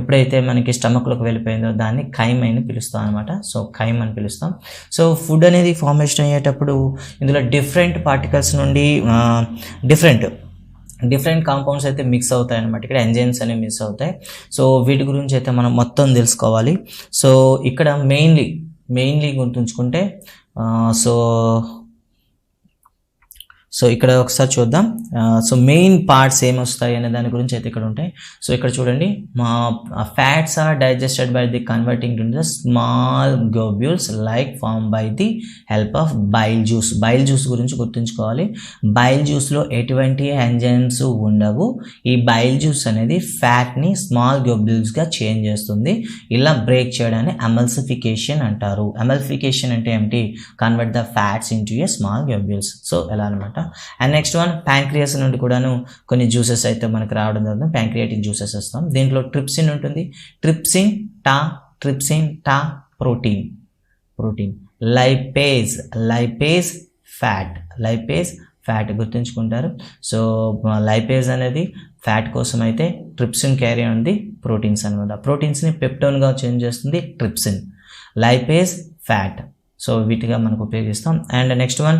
ఎప్పుడైతే మనకి స్టమక్లోకి వెళ్ళిపోయిందో దాన్ని ఖైమ్ అని పిలుస్తాం అనమాట. సో ఖైమ్ అని పిలుస్తాం. సో ఫుడ్ అనేది ఫార్మేషన్ అయ్యేటప్పుడు ఇందులో డిఫరెంట్ పార్టికల్స్ నుండి డిఫరెంట్ కాంపౌండ్స్ అయితే మిక్స్ అవుతాయి అనమాట. ఇక్కడ ఎంజైమ్స్ అనేవి మిక్స్ అవుతాయి. సో వీటి గురించి అయితే మనం మొత్తం తెలుసుకోవాలి. సో ఇక్కడ మెయిన్లీ గుర్తుంచుకుంటే సో ఇక్కడ ఒకసారి చూద్దాం. సో మెయిన్ పార్ట్స్ ఏమొస్తాయి అనే దాని గురించి అయితే ఇక్కడ ఉంటాయి. సో ఇక్కడ చూడండి, మా fats are digested by the converting to the small globules like form by the help of bile juice. Bile juice గురించి గుర్తుంచుకోవాలి. బైల్ జ్యూస్లో ఎటువంటి ఎంజైమ్స్ ఉండవు. ఈ బైల్ జ్యూస్ అనేది ఫ్యాట్ని స్మాల్ గ్లోబ్యూల్స్గా చేంజ్ చేస్తుంది. ఇలా బ్రేక్ చేయడాన్ని ఎమల్సిఫికేషన్ అంటారు. ఎమల్సిఫికేషన్ అంటే ఏమిటి, convert the fats into a small globules. So ఎలా అనమాట. అండ్ నెక్స్ట్ వన్, ప్యాంక్రియాస్ నుండి కూడాను కొన్ని జ్యూసెస్ అయితే మనకు రావడం జరుగుతుంది. ప్యాంక్రియాటిక్ జ్యూసెస్ వస్తాం. దీంట్లో ట్రిప్సిన్ ఉంటుంది. ట్రిప్సిన్ టా ప్రోటీన్ లైపేజ్ ఫ్యాట్ గుర్తుంచుకుంటారు. సో లైపేజ్ అనేది ఫ్యాట్ కోసం అయితే, ట్రిప్సిన్ క్యారీ ఉంది ప్రోటీన్స్ అనమాట. ప్రోటీన్స్ని పెప్టోన్గా చేంజ్ చేస్తుంది ట్రిప్సిన్. Lipase fat. సో వీటిగా మనకు ఉపయోగిస్తాం. And next one,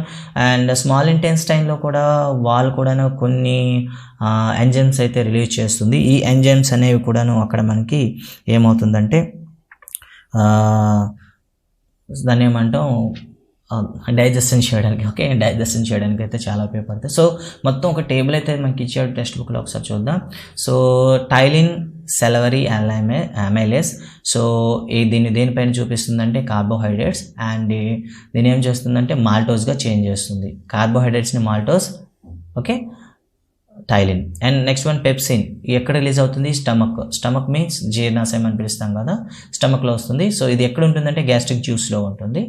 and small ఇంటెస్టైన్లో కూడా వాళ్ళు కూడాను కొన్ని ఎంజైమ్స్ అయితే రిలీజ్ చేస్తుంది. ఈ ఎంజైమ్స్ అనేవి కూడాను అక్కడ మనకి ఏమవుతుందంటే దాన్ని ఏమంటాం, డైజెషన్ చేయడానికి, ఓకే, డైజెషన్ చేయడానికి అయితే చాలా ఉపయోగపడతాయి. సో మొత్తం ఒక టేబుల్ అయితే మనకి ఇచ్చాడు టెక్స్ట్ బుక్లో, ఒకసారి చూద్దాం. So ptyalin, salivary, amylase. So దేనిపైన చూపిస్తుందంటే కార్బోహైడ్రేట్స్, అండ్ దీని ఏం చేస్తుందంటే మాల్టోస్గా చేంజ్ చేస్తుంది, కార్బోహైడ్రేట్స్ని maltose, okay, ptyalin. And next one pepsin, ఎక్కడ రిలీజ్ అవుతుంది, స్టమక్ మీన్స్ జీర్ణాశయం అని పిలుస్తాం కదా, స్టమక్లో వస్తుంది. సో ఇది ఎక్కడ ఉంటుందంటే గ్యాస్ట్రిక్ జ్యూస్లో ఉంటుంది.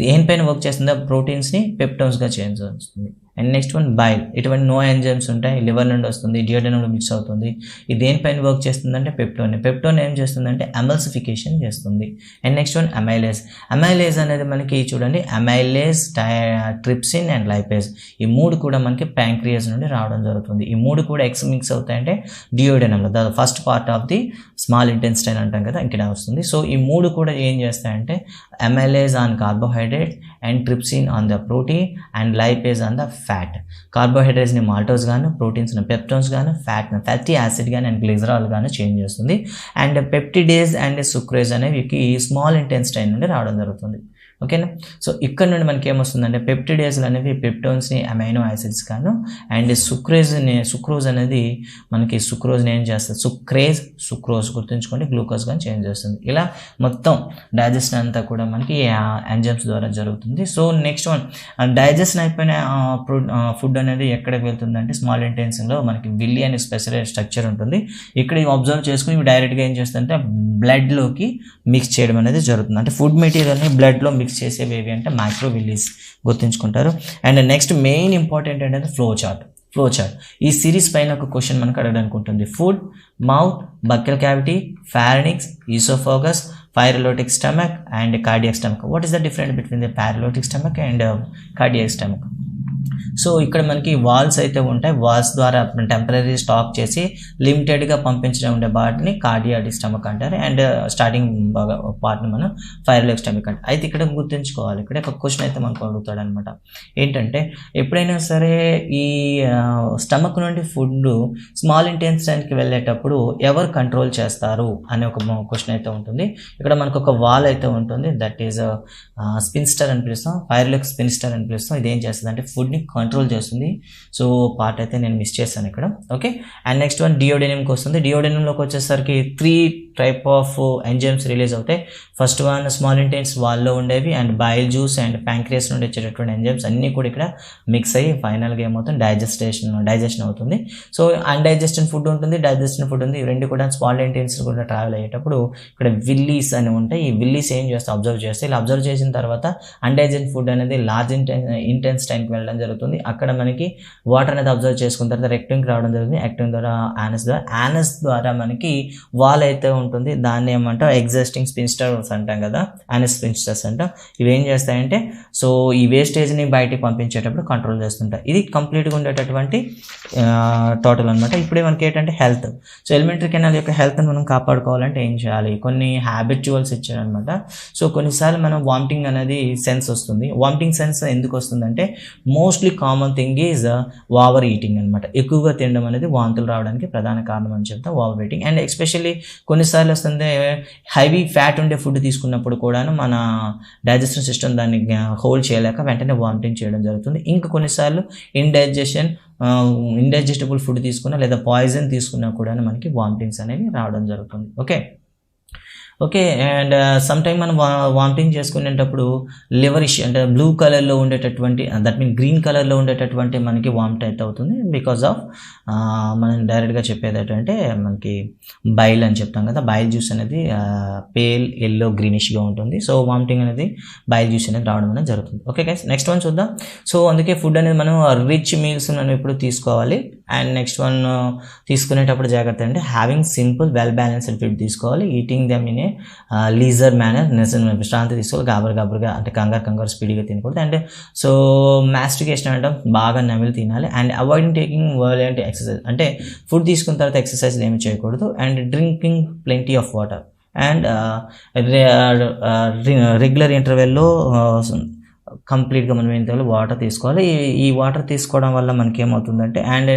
దేనిపైన వర్క్ చేస్తుందో ప్రోటీన్స్ని పెప్టోన్స్గా చేంజ్ చేస్తుంది. అండ్ నెక్స్ట్ వన్ బైల్, ఇటువంటి నో ఎంజైమ్స్ ఉంటాయి, లివర్ నుండి వస్తుంది, డియోడెనమ్లో మిక్స్ అవుతుంది. ఇది దేనిపైన వర్క్ చేస్తుందంటే పెప్టోన్ ఏం చేస్తుందంటే ఎమల్సిఫికేషన్ చేస్తుంది. అండ్ నెక్స్ట్ వన్ అమైలేజ్ అనేది మనకి చూడండి, అమైలేజ్, ట్రిప్సిన్ అండ్ లైపేజ్, ఈ మూడు కూడా మనకి ప్యాంక్రియాస్ నుండి రావడం జరుగుతుంది. ఈ మూడు కూడా మిక్స్ అవుతాయంటే డియోడెనమ్లో, the first part of the small intestine అంటాం కదా, ఇక్కడ వస్తుంది. సో ఈ మూడు కూడా ఏం చేస్తాయంటే amylase on carbohydrate, and trypsin on the protein, and lipase on the fat. కార్బోహైడ్రేట్స్ని మాల్టోస్ గాను, ప్రోటీన్స్ని పెప్టోన్స్ గాను, ఫ్యాట్ని ఫ్యాటీ యాసిడ్ గాను అండ్ గ్లిజరాల్ గాను చేంజ్ చేస్తుంది. అండ్ పెప్టిడేజ్ అండ్ సుక్రేజ్ అనేవి స్మాల్ ఇంటెస్టైన్ నుండి రావడం జరుగుతుంది. ఓకేనా. సో ఇక్కడ నుండి మనకి ఏమొస్తుందంటే పెప్టిడేజ్లు అనేవి పెప్టోన్స్ని అమైనో యాసిడ్స్ గాను, అండ్ సుక్రోజ్ అనేది మనకి సుక్రోజ్ని ఏం చేస్తుంది, సుక్రోజ్ గుర్తుంచుకోండి, గ్లూకోజ్ కానీ చేంజ్ చేస్తుంది. ఇలా మొత్తం డైజెషన్ అంతా కూడా మనకి ఎంజైమ్స్ ద్వారా జరుగుతుంది. సో నెక్స్ట్ వన్, డైజెషన్ అయిపోయిన ఫుడ్ అనేది ఎక్కడికి వెళ్తుందంటే స్మాల్ ఇంటెన్షన్లో మనకి విల్లీ అనే స్పెషల్ స్ట్రక్చర్ ఉంటుంది. ఇక్కడ అబ్జర్వ్ చేసుకుని ఇవి డైరెక్ట్గా ఏం చేస్తుందంటే బ్లడ్లోకి మిక్స్ చేయడం అనేది జరుగుతుంది. అంటే ఫుడ్ మెటీరియల్ని బ్లడ్లో మిక్స్ చేసేవి ఏవి అంటే మైక్రోవిల్లీస్, గుర్తుంచుకుంటారు. అండ్ నెక్స్ట్ మెయిన్ ఇంపార్టెంట్ ఏంటంటే ఫ్లో చార్ట్. ఈ సిరీస్ పైన ఒక క్వశ్చన్ మనకు అడగడానికి ఉంటుంది. Food, mouth, buccal cavity, pharynx, oesophagus, pyloric stomach and cardiac stomach. What is the difference between the pyloric stomach and cardiac stomach? So ఇక్కడ మనకి walls అయితే ఉంటాయి, వాల్స్ ద్వారా టెంపరీ స్టాక్ చేసి లిమిటెడ్గా పంపించడం ఉండే వాటిని కార్డియాటిక్ స్టమక్ అంటారు. అండ్ స్టార్టింగ్ పార్ట్ని మనం పైరోలోటిక్ స్టమక్ అంటారు. అయితే ఇక్కడ గుర్తుంచుకోవాలి, ఇక్కడ ఒక క్వశ్చన్ అయితే మనకు అడుగుతాడు అనమాట. ఏంటంటే ఎప్పుడైనా సరే ఈ స్టమక్ నుండి ఫుడ్ స్మాల్ ఇంటెస్టైన్కి వెళ్ళేటప్పుడు ఎవరు కంట్రోల్ చేస్తారు అనే ఒక క్వశ్చన్ అయితే ఉంటుంది. ఇక్కడ మనకు ఒక వాల్ అయితే ఉంటుంది, దట్ ఈజ్ స్పిన్స్టర్ అని పిలుస్తాం, పైరోలోటిక్ స్పిన్స్టర్ అని పిలుస్తాం. ఇది ఏం చేస్తుంది అంటే ఫుడ్ని కంట్రోల్ చేస్తుంది. సో పార్ట్ అయితే నేను మిస్ చేశాను ఇక్కడ, ఓకే. అండ్ నెక్స్ట్ వన్ డియోడెనియంకి వస్తుంది. డియోడెనియంలోకి వచ్చేసరికి 3 టైప్ ఆఫ్ ఎంజైమ్స్ రిలీజ్ అవుతాయి. ఫస్ట్ వన్ స్మాల్ ఇంటెన్స్ వాల్లో ఉండేవి, and bile juice and pancreas నుండి వచ్చేటటువంటి ఎంజైమ్స్ అన్నీ కూడా ఇక్కడ మిక్స్ అయ్యి ఫైనల్గా ఏమవుతుంది డైజెషన్ అవుతుంది. సో అన్డైజెస్టెడ్ ఫుడ్ ఉంటుంది, డైజెస్టెడ్ ఫుడ్ ఉంది. ఈ రెండు కూడా స్మాల్ ఇంటెన్స్ కూడా ట్రావెల్ అయ్యేటప్పుడు ఇక్కడ విల్లీస్ అని ఉంటాయి. ఈ విల్లీస్ ఏం చేస్తే అబ్జర్వ్ చేస్తే, ఇలా అబ్జర్వ్ చేసిన తర్వాత అన్డైజెస్టెడ్ ఫుడ్ అనేది లార్జ్ ఇంటెస్టైన్కి వెళ్ళడం జరుగుతుంది. అక్కడ మనకి వాటర్ అనేది అబ్జర్వ్ చేసుకున్న తర్వాత రెక్టింగ్కి రావడం జరుగుతుంది. రెక్టింగ్ ద్వారా యానస్ ద్వారా మనకి వాల్ అయితే ఉంటుంది, దాన్ని ఏమంటాం ఎగ్జిస్టింగ్ స్పిన్స్టర్స్ అంటాం కదా, యానస్ స్పిన్స్టర్స్ అంటాం. ఇవి ఏం చేస్తాయంటే సో ఈ వేస్టేజ్ని బయటికి పంపించేటప్పుడు కంట్రోల్ చేస్తుంటాయి. ఇది కంప్లీట్గా ఉండేటటువంటి టోటల్ అనమాట. ఇప్పుడే మనకి ఏంటంటే హెల్త్. సో ఎలిమెంటరీ కెనాల్ యొక్క హెల్త్ని మనం కాపాడుకోవాలంటే ఏం చేయాలి, కొన్ని హ్యాబిచువల్స్ ఇచ్చారనమాట. సో కొన్నిసార్లు మనం వామిటింగ్ అనేది సెన్స్ వస్తుంది. వామిటింగ్ సెన్స్ ఎందుకు వస్తుందంటే mostly common thing is over eating అనమాట. ఎక్కువగా తినడం అనేది వాంతులు రావడానికి ప్రధాన కారణం అని చెప్తాం, ఓవర్ ఈటింగ్. అండ్ ఎస్పెషల్లీ కొన్నిసార్లు వస్తుంది హెవీ ఫ్యాట్ ఉండే ఫుడ్ తీసుకున్నప్పుడు కూడాను మన డైజెషన్ సిస్టమ్ దాన్ని హోల్డ్ చేయలేక వెంటనే వామిటింగ్ చేయడం జరుగుతుంది. ఇంకా కొన్నిసార్లు ఇండైజెస్టబుల్ ఫుడ్ తీసుకున్నా లేదా పాయిజన్ తీసుకున్నా కూడా మనకి వామిటింగ్స్ అనేవి రావడం జరుగుతుంది. ఓకే. అండ్ సమ్ టైమ్ మనం వామిటింగ్ చేసుకునేటప్పుడు లివర్ ఇష్యూ అంటే బ్లూ కలర్లో ఉండేటటువంటి, దట్ మీన్ గ్రీన్ కలర్లో ఉండేటటువంటి మనకి వామిట్ అయితే అవుతుంది. బికాజ్ ఆఫ్ మనం డైరెక్ట్గా చెప్పేది ఏంటంటే మనకి బైల్ అని చెప్తాం కదా, బైల్ జ్యూస్ అనేది పేల్ ఎల్లో గ్రీనిష్గా ఉంటుంది. సో వామిటింగ్ అనేది బైల్ జ్యూస్ అనేది రావడం అనేది జరుగుతుంది. ఓకే గైస్, నెక్స్ట్ వన్ చూద్దాం. సో అందుకే ఫుడ్ అనేది మనం రిచ్ మీల్స్ మనం ఇప్పుడు తీసుకోవాలి. అండ్ నెక్స్ట్ వన్ తీసుకునేటప్పుడు జాగ్రత్త అంటే having simple well balanced food తీసుకోవాలి. Eating them in a leisure manner, విశ్రాంతి తీసుకోవాలి. గాబరుగా అంటే కంగారు స్పీడ్గా తినకూడదు. అండ్ సో మాస్టికేషన్ అంటే బాగా నమిలి తినాలి. And avoiding taking violent exercise, అంటే ఫుడ్ తీసుకున్న తర్వాత ఎక్సర్సైజ్ ఏమి చేయకూడదు. And drinking plenty of water, and regular ఇంటర్వెల్లో కంప్లీట్గా మనం ఏంటంటే వాటర్ తీసుకోవాలి. ఈ వాటర్ తీసుకోవడం వల్ల మనకి ఏమవుతుందంటే అండ్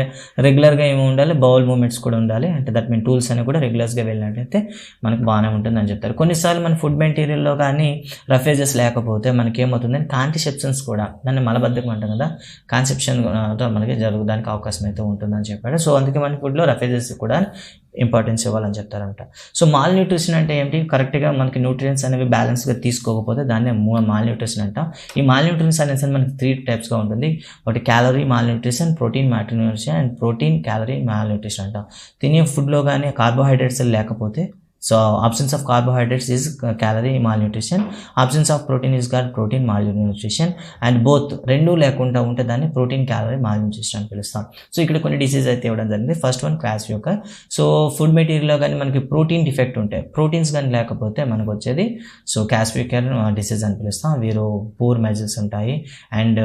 రెగ్యులర్గా ఏమి ఉండాలి, బౌల్ మూమెంట్స్ కూడా ఉండాలి. అంటే దట్ మీన్ టూల్స్ అని కూడా రెగ్యులర్స్గా వెళ్ళినట్టయితే మనకు బాగానే ఉంటుందని చెప్తారు. కొన్నిసార్లు మన ఫుడ్ మెటీరియల్లో కానీ రఫేజెస్ లేకపోతే మనకి ఏమవుతుందంటే కాంటిసెప్షన్స్ కూడా, దాన్ని మలబద్ధకం అంటాం కదా, కాన్సెప్షన్ మనకి జరగడానికి అవకాశం అయితే ఉంటుందని చెప్పాడు. సో అందుకే మన ఫుడ్లో రఫేజెస్ కూడా ఇంపార్టెన్స్ ఇవ్వాలని చెప్తారంట. సో మాల్ న్యూట్రిషన్ అంటే ఏంటి, కరెక్ట్గా మనకి న్యూట్రియన్స్ అనేవి బ్యాలెన్స్గా తీసుకోకపోతే దాన్ని మాల్ న్యూట్రిషన్ అంటాం. ఈ మాల్ న్యూట్రిషన్ అనేది మనకి 3 టైప్స్గా ఉంటుంది. ఒకటి calorie mall nutrition, protein nutrition and protein calorie mall nutrition అంటాం. తినే ఫుడ్లో కానీ కార్బోహైడ్రేట్స్ లేకపోతే, so absence of carbohydrates is calorie malnutrition, absence of protein is called protein malnutrition, and both రెండు లేకుండా ఉంటే దాన్ని ప్రోటీన్ క్యాలరీ malnutrition అని పిలుస్తాం. సో ఇక్కడ కొన్ని డిసీజ్ అయితే ఇవ్వడం జరిగింది. First one kwashiorkor. So food మెటీరియల్లో కానీ మనకి ప్రోటీన్ డిఫెక్ట్ ఉంటాయి, ప్రోటీన్స్ కానీ లేకపోతే మనకు వచ్చేది సో క్వాషియోకర్ డిసీజ్ అని పిలుస్తాం. వీరు పూర్ మెజల్స్ ఉంటాయి and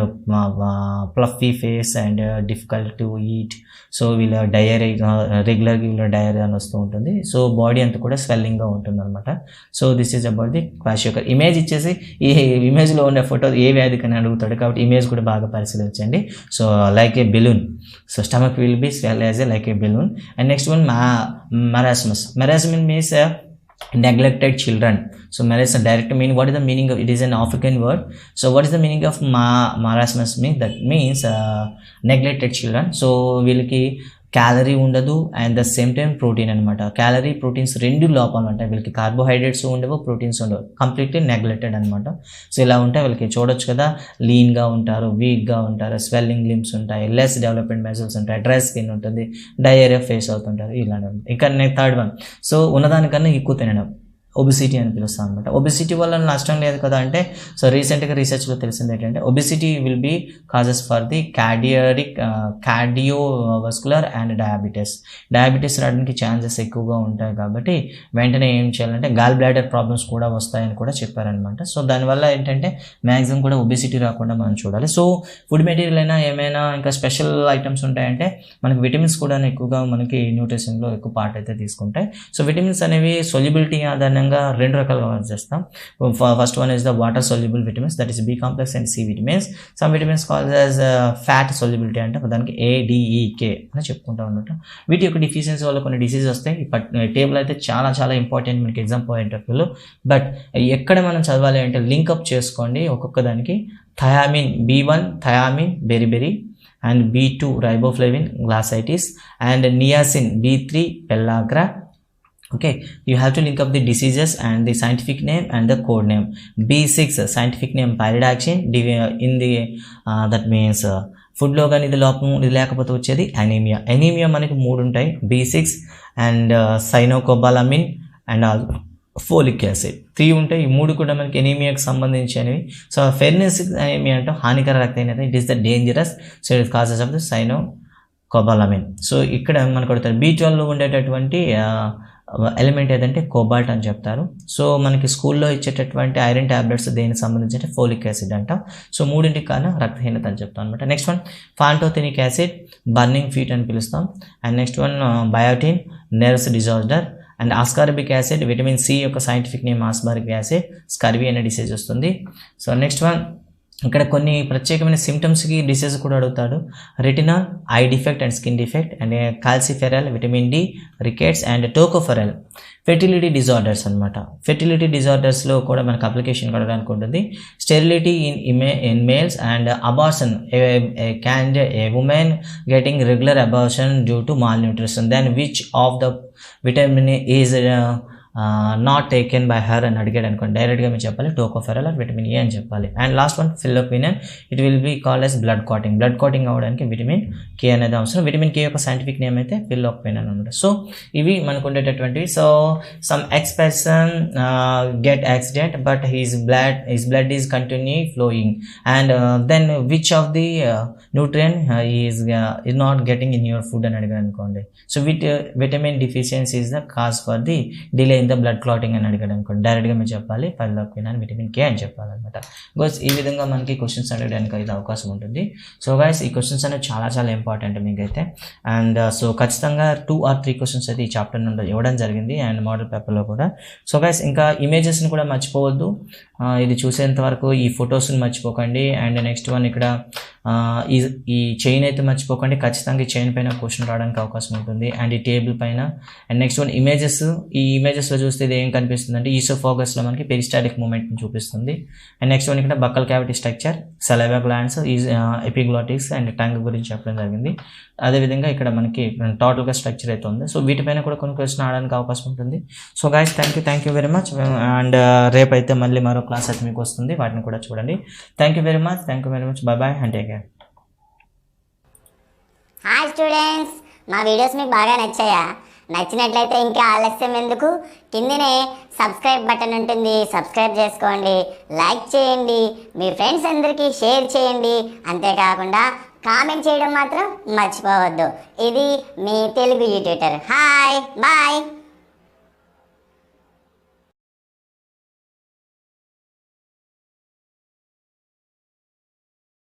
fluffy face and difficult to eat. So వీళ్ళ డయేరియా, రెగ్యులర్గా వీళ్ళ డయేరియా అని వస్తూ ఉంటుంది. సో బాడీ అంతా కూడా స్వెల్లింగ్గా ఉంటుంది అనమాట. So this is about the kwashiorkor. Image ఇచ్చేసి ఈ ఇమేజ్లో ఉండే ఫోటో ఏ వ్యాధికని అడుగుతాడు కాబట్టి ఇమేజ్ కూడా బాగా పరిశీలించండి. So like A balloon, so stomach will be swell as a like A balloon. And next one marasmus. Marasmus means neglected children. So marasmus direct mean, what is the meaning of it? Is an African word. So what is the meaning of marasmus mean? That means neglected children. So వీళ్ళకి calorie ఉండదు and the same time protein అనమాట. Calorie proteins రెండు లోపం అనమాట. వీళ్ళకి carbohydrates ఉండవు, proteins ఉండవు, completely neglected అనమాట. సో ఇలా ఉంటే వీళ్ళకి చూడొచ్చు కదా, లీన్గా ఉంటారు, వీక్గా ఉంటారు, స్వెల్లింగ్ లిమ్స్ ఉంటాయి, లెస్ డెవలప్మెంట్ మెజల్స్ ఉంటాయి, డ్రై స్కిన్ ఉంటుంది, డయేరియా ఫేస్ అవుతుంటారు, ఇలాంటి. ఇంకా థర్డ్ వన్, సో ఉన్నదానికన్నా ఎక్కువ తినడం, ఒబిసిటీ అని పిలుస్తాం అనమాట. ఒబిసిటీ వల్ల నష్టం లేదు కదా అంటే, సో రీసెంట్గా రీసెర్చ్లో తెలిసింది ఏంటంటే obesity will be causes for the cardiovascular and diabetes రావడానికి ఛాన్సెస్ ఎక్కువగా ఉంటాయి. కాబట్టి వెంటనే ఏం చేయాలంటే గాల్ బ్లాడర్ ప్రాబ్లమ్స్ కూడా వస్తాయని కూడా చెప్పారనమాట. సో దానివల్ల ఏంటంటే మ్యాక్సిమం కూడా ఒబిసిటీ రాకుండా మనం చూడాలి. సో ఫుడ్ మెటీరియల్ అయినా ఏమైనా ఇంకా స్పెషల్ ఐటమ్స్ ఉంటాయంటే మనకి విటమిన్స్ కూడా ఎక్కువగా మనకి న్యూట్రిషన్లో ఎక్కువ పార్ట్ అయితే తీసుకుంటాయి. సో విటమిన్స్ అనేవి సొల్యుబిలిటీ ఆధారంగా రెండు రకాలుగా వర్క్ చేస్తాం. First one is the water soluble vitamins, that is B complex and C vitamins. Some vitamins called as fat solubility అంటే దానికి ADEK అని చెప్పుకుంటాం అనమాట. వీటి యొక్క డిఫిషియన్సీ వల్ల కొన్ని డిసీజ్ వస్తాయి. ఈ టేబుల్ అయితే చాలా చాలా ఇంపార్టెంట్ మనకి ఎగ్జామ్ పాయింట్ ఆఫ్ వ్యూలో. బట్ ఎక్కడ మనం చదవాలి అంటే లింకప్ చేసుకోండి ఒక్కొక్క దానికి. Thiamine B1 thiamine beriberi and B2 riboflavin glossitis and niacin B3 pellagra. Okay, you have to link up the diseases and the scientific name and the code name. B6 scientific name pyridoxine, in the that means food లో కానీ ఇది లోపం, ఇది లేకపోతే వచ్చేది anaemia. Anaemia మనకి 3 ఉంటాయి, B6 and cyanocobalamin and folic acid 3 ఉంటాయి. ఈ 3 కూడా మనకి ఎనీమియాకి సంబంధించినవి. సో ఫెర్నెస్ అనీమియా అంటే హానికర రక్తహీనత, it is the dangerous, so it causes of the cyanocobalamin. So ఇక్కడ మనకు కొడతారు B12లో ఉండేటటువంటి ఎలిమెంట్ ఏదంటే కోబాల్ట్ అని చెప్తారు. సో మనకి స్కూల్లో ఇచ్చేటటువంటి ఐరన్ ట్యాబ్లెట్స్ దేనికి సంబంధించి అంటే ఫోలిక్ యాసిడ్ అంట. సో 3 కారణం రక్తహీనత అని చెప్తాం అనమాట. Next one pantothenic acid, burning feet అని పిలుస్తాం. And next one biotin, nerves disorder. And ascorbic acid, vitamin C యొక్క scientific name ascorbic acid, scurvy అనే డిసీజ్ వస్తుంది. సో నెక్స్ట్ వన్ ఇక్కడ కొన్ని ప్రత్యేకమైన సిమ్టమ్స్కి డిసీజ్ కూడా అడుగుతాడు. Retinol, eye defect and skin defect, and calciferol, vitamin D, rickets and tocopherol. Fertility disorders అనమాట. ఫెర్టిలిటీ డిజార్డర్స్లో కూడా మనకు అప్లికేషన్ కడడానికి ఉంటుంది. Sterility in males and abortion, A women getting regular abortion due to malnutrition, then which of the vitamin is not taken by her అని అడిగాడు అనుకోండి, డైరెక్ట్గా మీరు చెప్పాలి టోకోఫెరల్ ఆర్ విటమిన్ ఏ అని చెప్పాలి. And last one phylloquinone, it will be called as blood clotting. Blood clotting అవ్వడానికి vitamin K అనేది అవసరం. విటమిన్ K యొక్క సైంటిఫిక్ నేమ్ అయితే ఫిలోక్వినన్ అనమాట. సో ఇవి మనకు ఉండేటటువంటివి. So some X person get accident but his blood is continue flowing and then which of the nutrient is not getting in your food అని అడిగాడు అనుకోండి. So vitamin deficiency is the cause for the delay ఇంత blood clotting అని అడిగాడు అనుకోండి, డైరెక్ట్గా మీరు చెప్పాలి పైలోక్వినాన్ విటమిన్ కే అని చెప్పాలన్నమాట. బికాస్ ఈ విధంగా మనకి క్వశ్చన్స్ అడగడానికి అయితే అవకాశం ఉంటుంది. సో గైస్ ఈ క్వశ్చన్స్ అనేవి చాలా చాలా ఇంపార్టెంట్ మీకైతే. అండ్ సో ఖచ్చితంగా 2 or 3 క్వశ్చన్స్ అయితే ఈ చాప్టర్ నుండి ఇవ్వడం జరిగింది అండ్ మోడల్ పేపర్లో కూడా. సో గైస్ ఇంకా ఇమేజెస్ని కూడా మర్చిపోవద్దు, ఇది చూసేంత వరకు ఈ ఫొటోస్ని మర్చిపోకండి. అండ్ నెక్స్ట్ వన్ ఇక్కడ ఈ చైన్ అయితే మర్చిపోకండి, ఖచ్చితంగా ఈ చైన్ పైన క్వశ్చన్ రావడానికి అవకాశం ఉంటుంది. అండ్ ఈ టేబుల్ పైన. అండ్ నెక్స్ట్ వన్ ఇమేజెస్, ఈ ఇమేజెస్లో చూస్తే ఇది ఏం కనిపిస్తుంది అంటే ఈసోఫాగస్లో మనకి పెరిస్టాటిక్ మూమెంట్ని చూపిస్తుంది. అండ్ నెక్స్ట్ వన్ ఇక్కడ buccal cavity structure, saliva glands, epiglottis and tongue గురించి చెప్పడం జరిగింది. అదేవిధంగా ఇక్కడ మనకి టోటల్గా స్ట్రక్చర్ అయితే ఉంది. సో వీటిపైన కూడా కొన్ని క్వశ్చన్ ఆడడానికి అవకాశం ఉంటుంది. So guys thank you very much. And రేపైతే మళ్ళీ మరో క్లాస్ అయితే మీకు వస్తుంది, వాటిని కూడా చూడండి. Thank you very much. Bye and take care. Hi students, మా వీడియోస్ మీకు బాగా నచ్చాయా? నచ్చినట్లయితే ఇంకా ఆలస్యం ఎందుకు, కిందనే సబ్స్క్రైబ్ బటన్ ఉంటుంది, సబ్స్క్రైబ్ చేసుకోండి, లైక్ చేయండి, మీ ఫ్రెండ్స్ అందరికీ షేర్ చేయండి. అంతేకాకుండా కామెంట్ చేయడం మాత్రం మర్చిపోవద్దు. ఇది మీ తెలుగు ఎడ్యుటర్. Hi bye.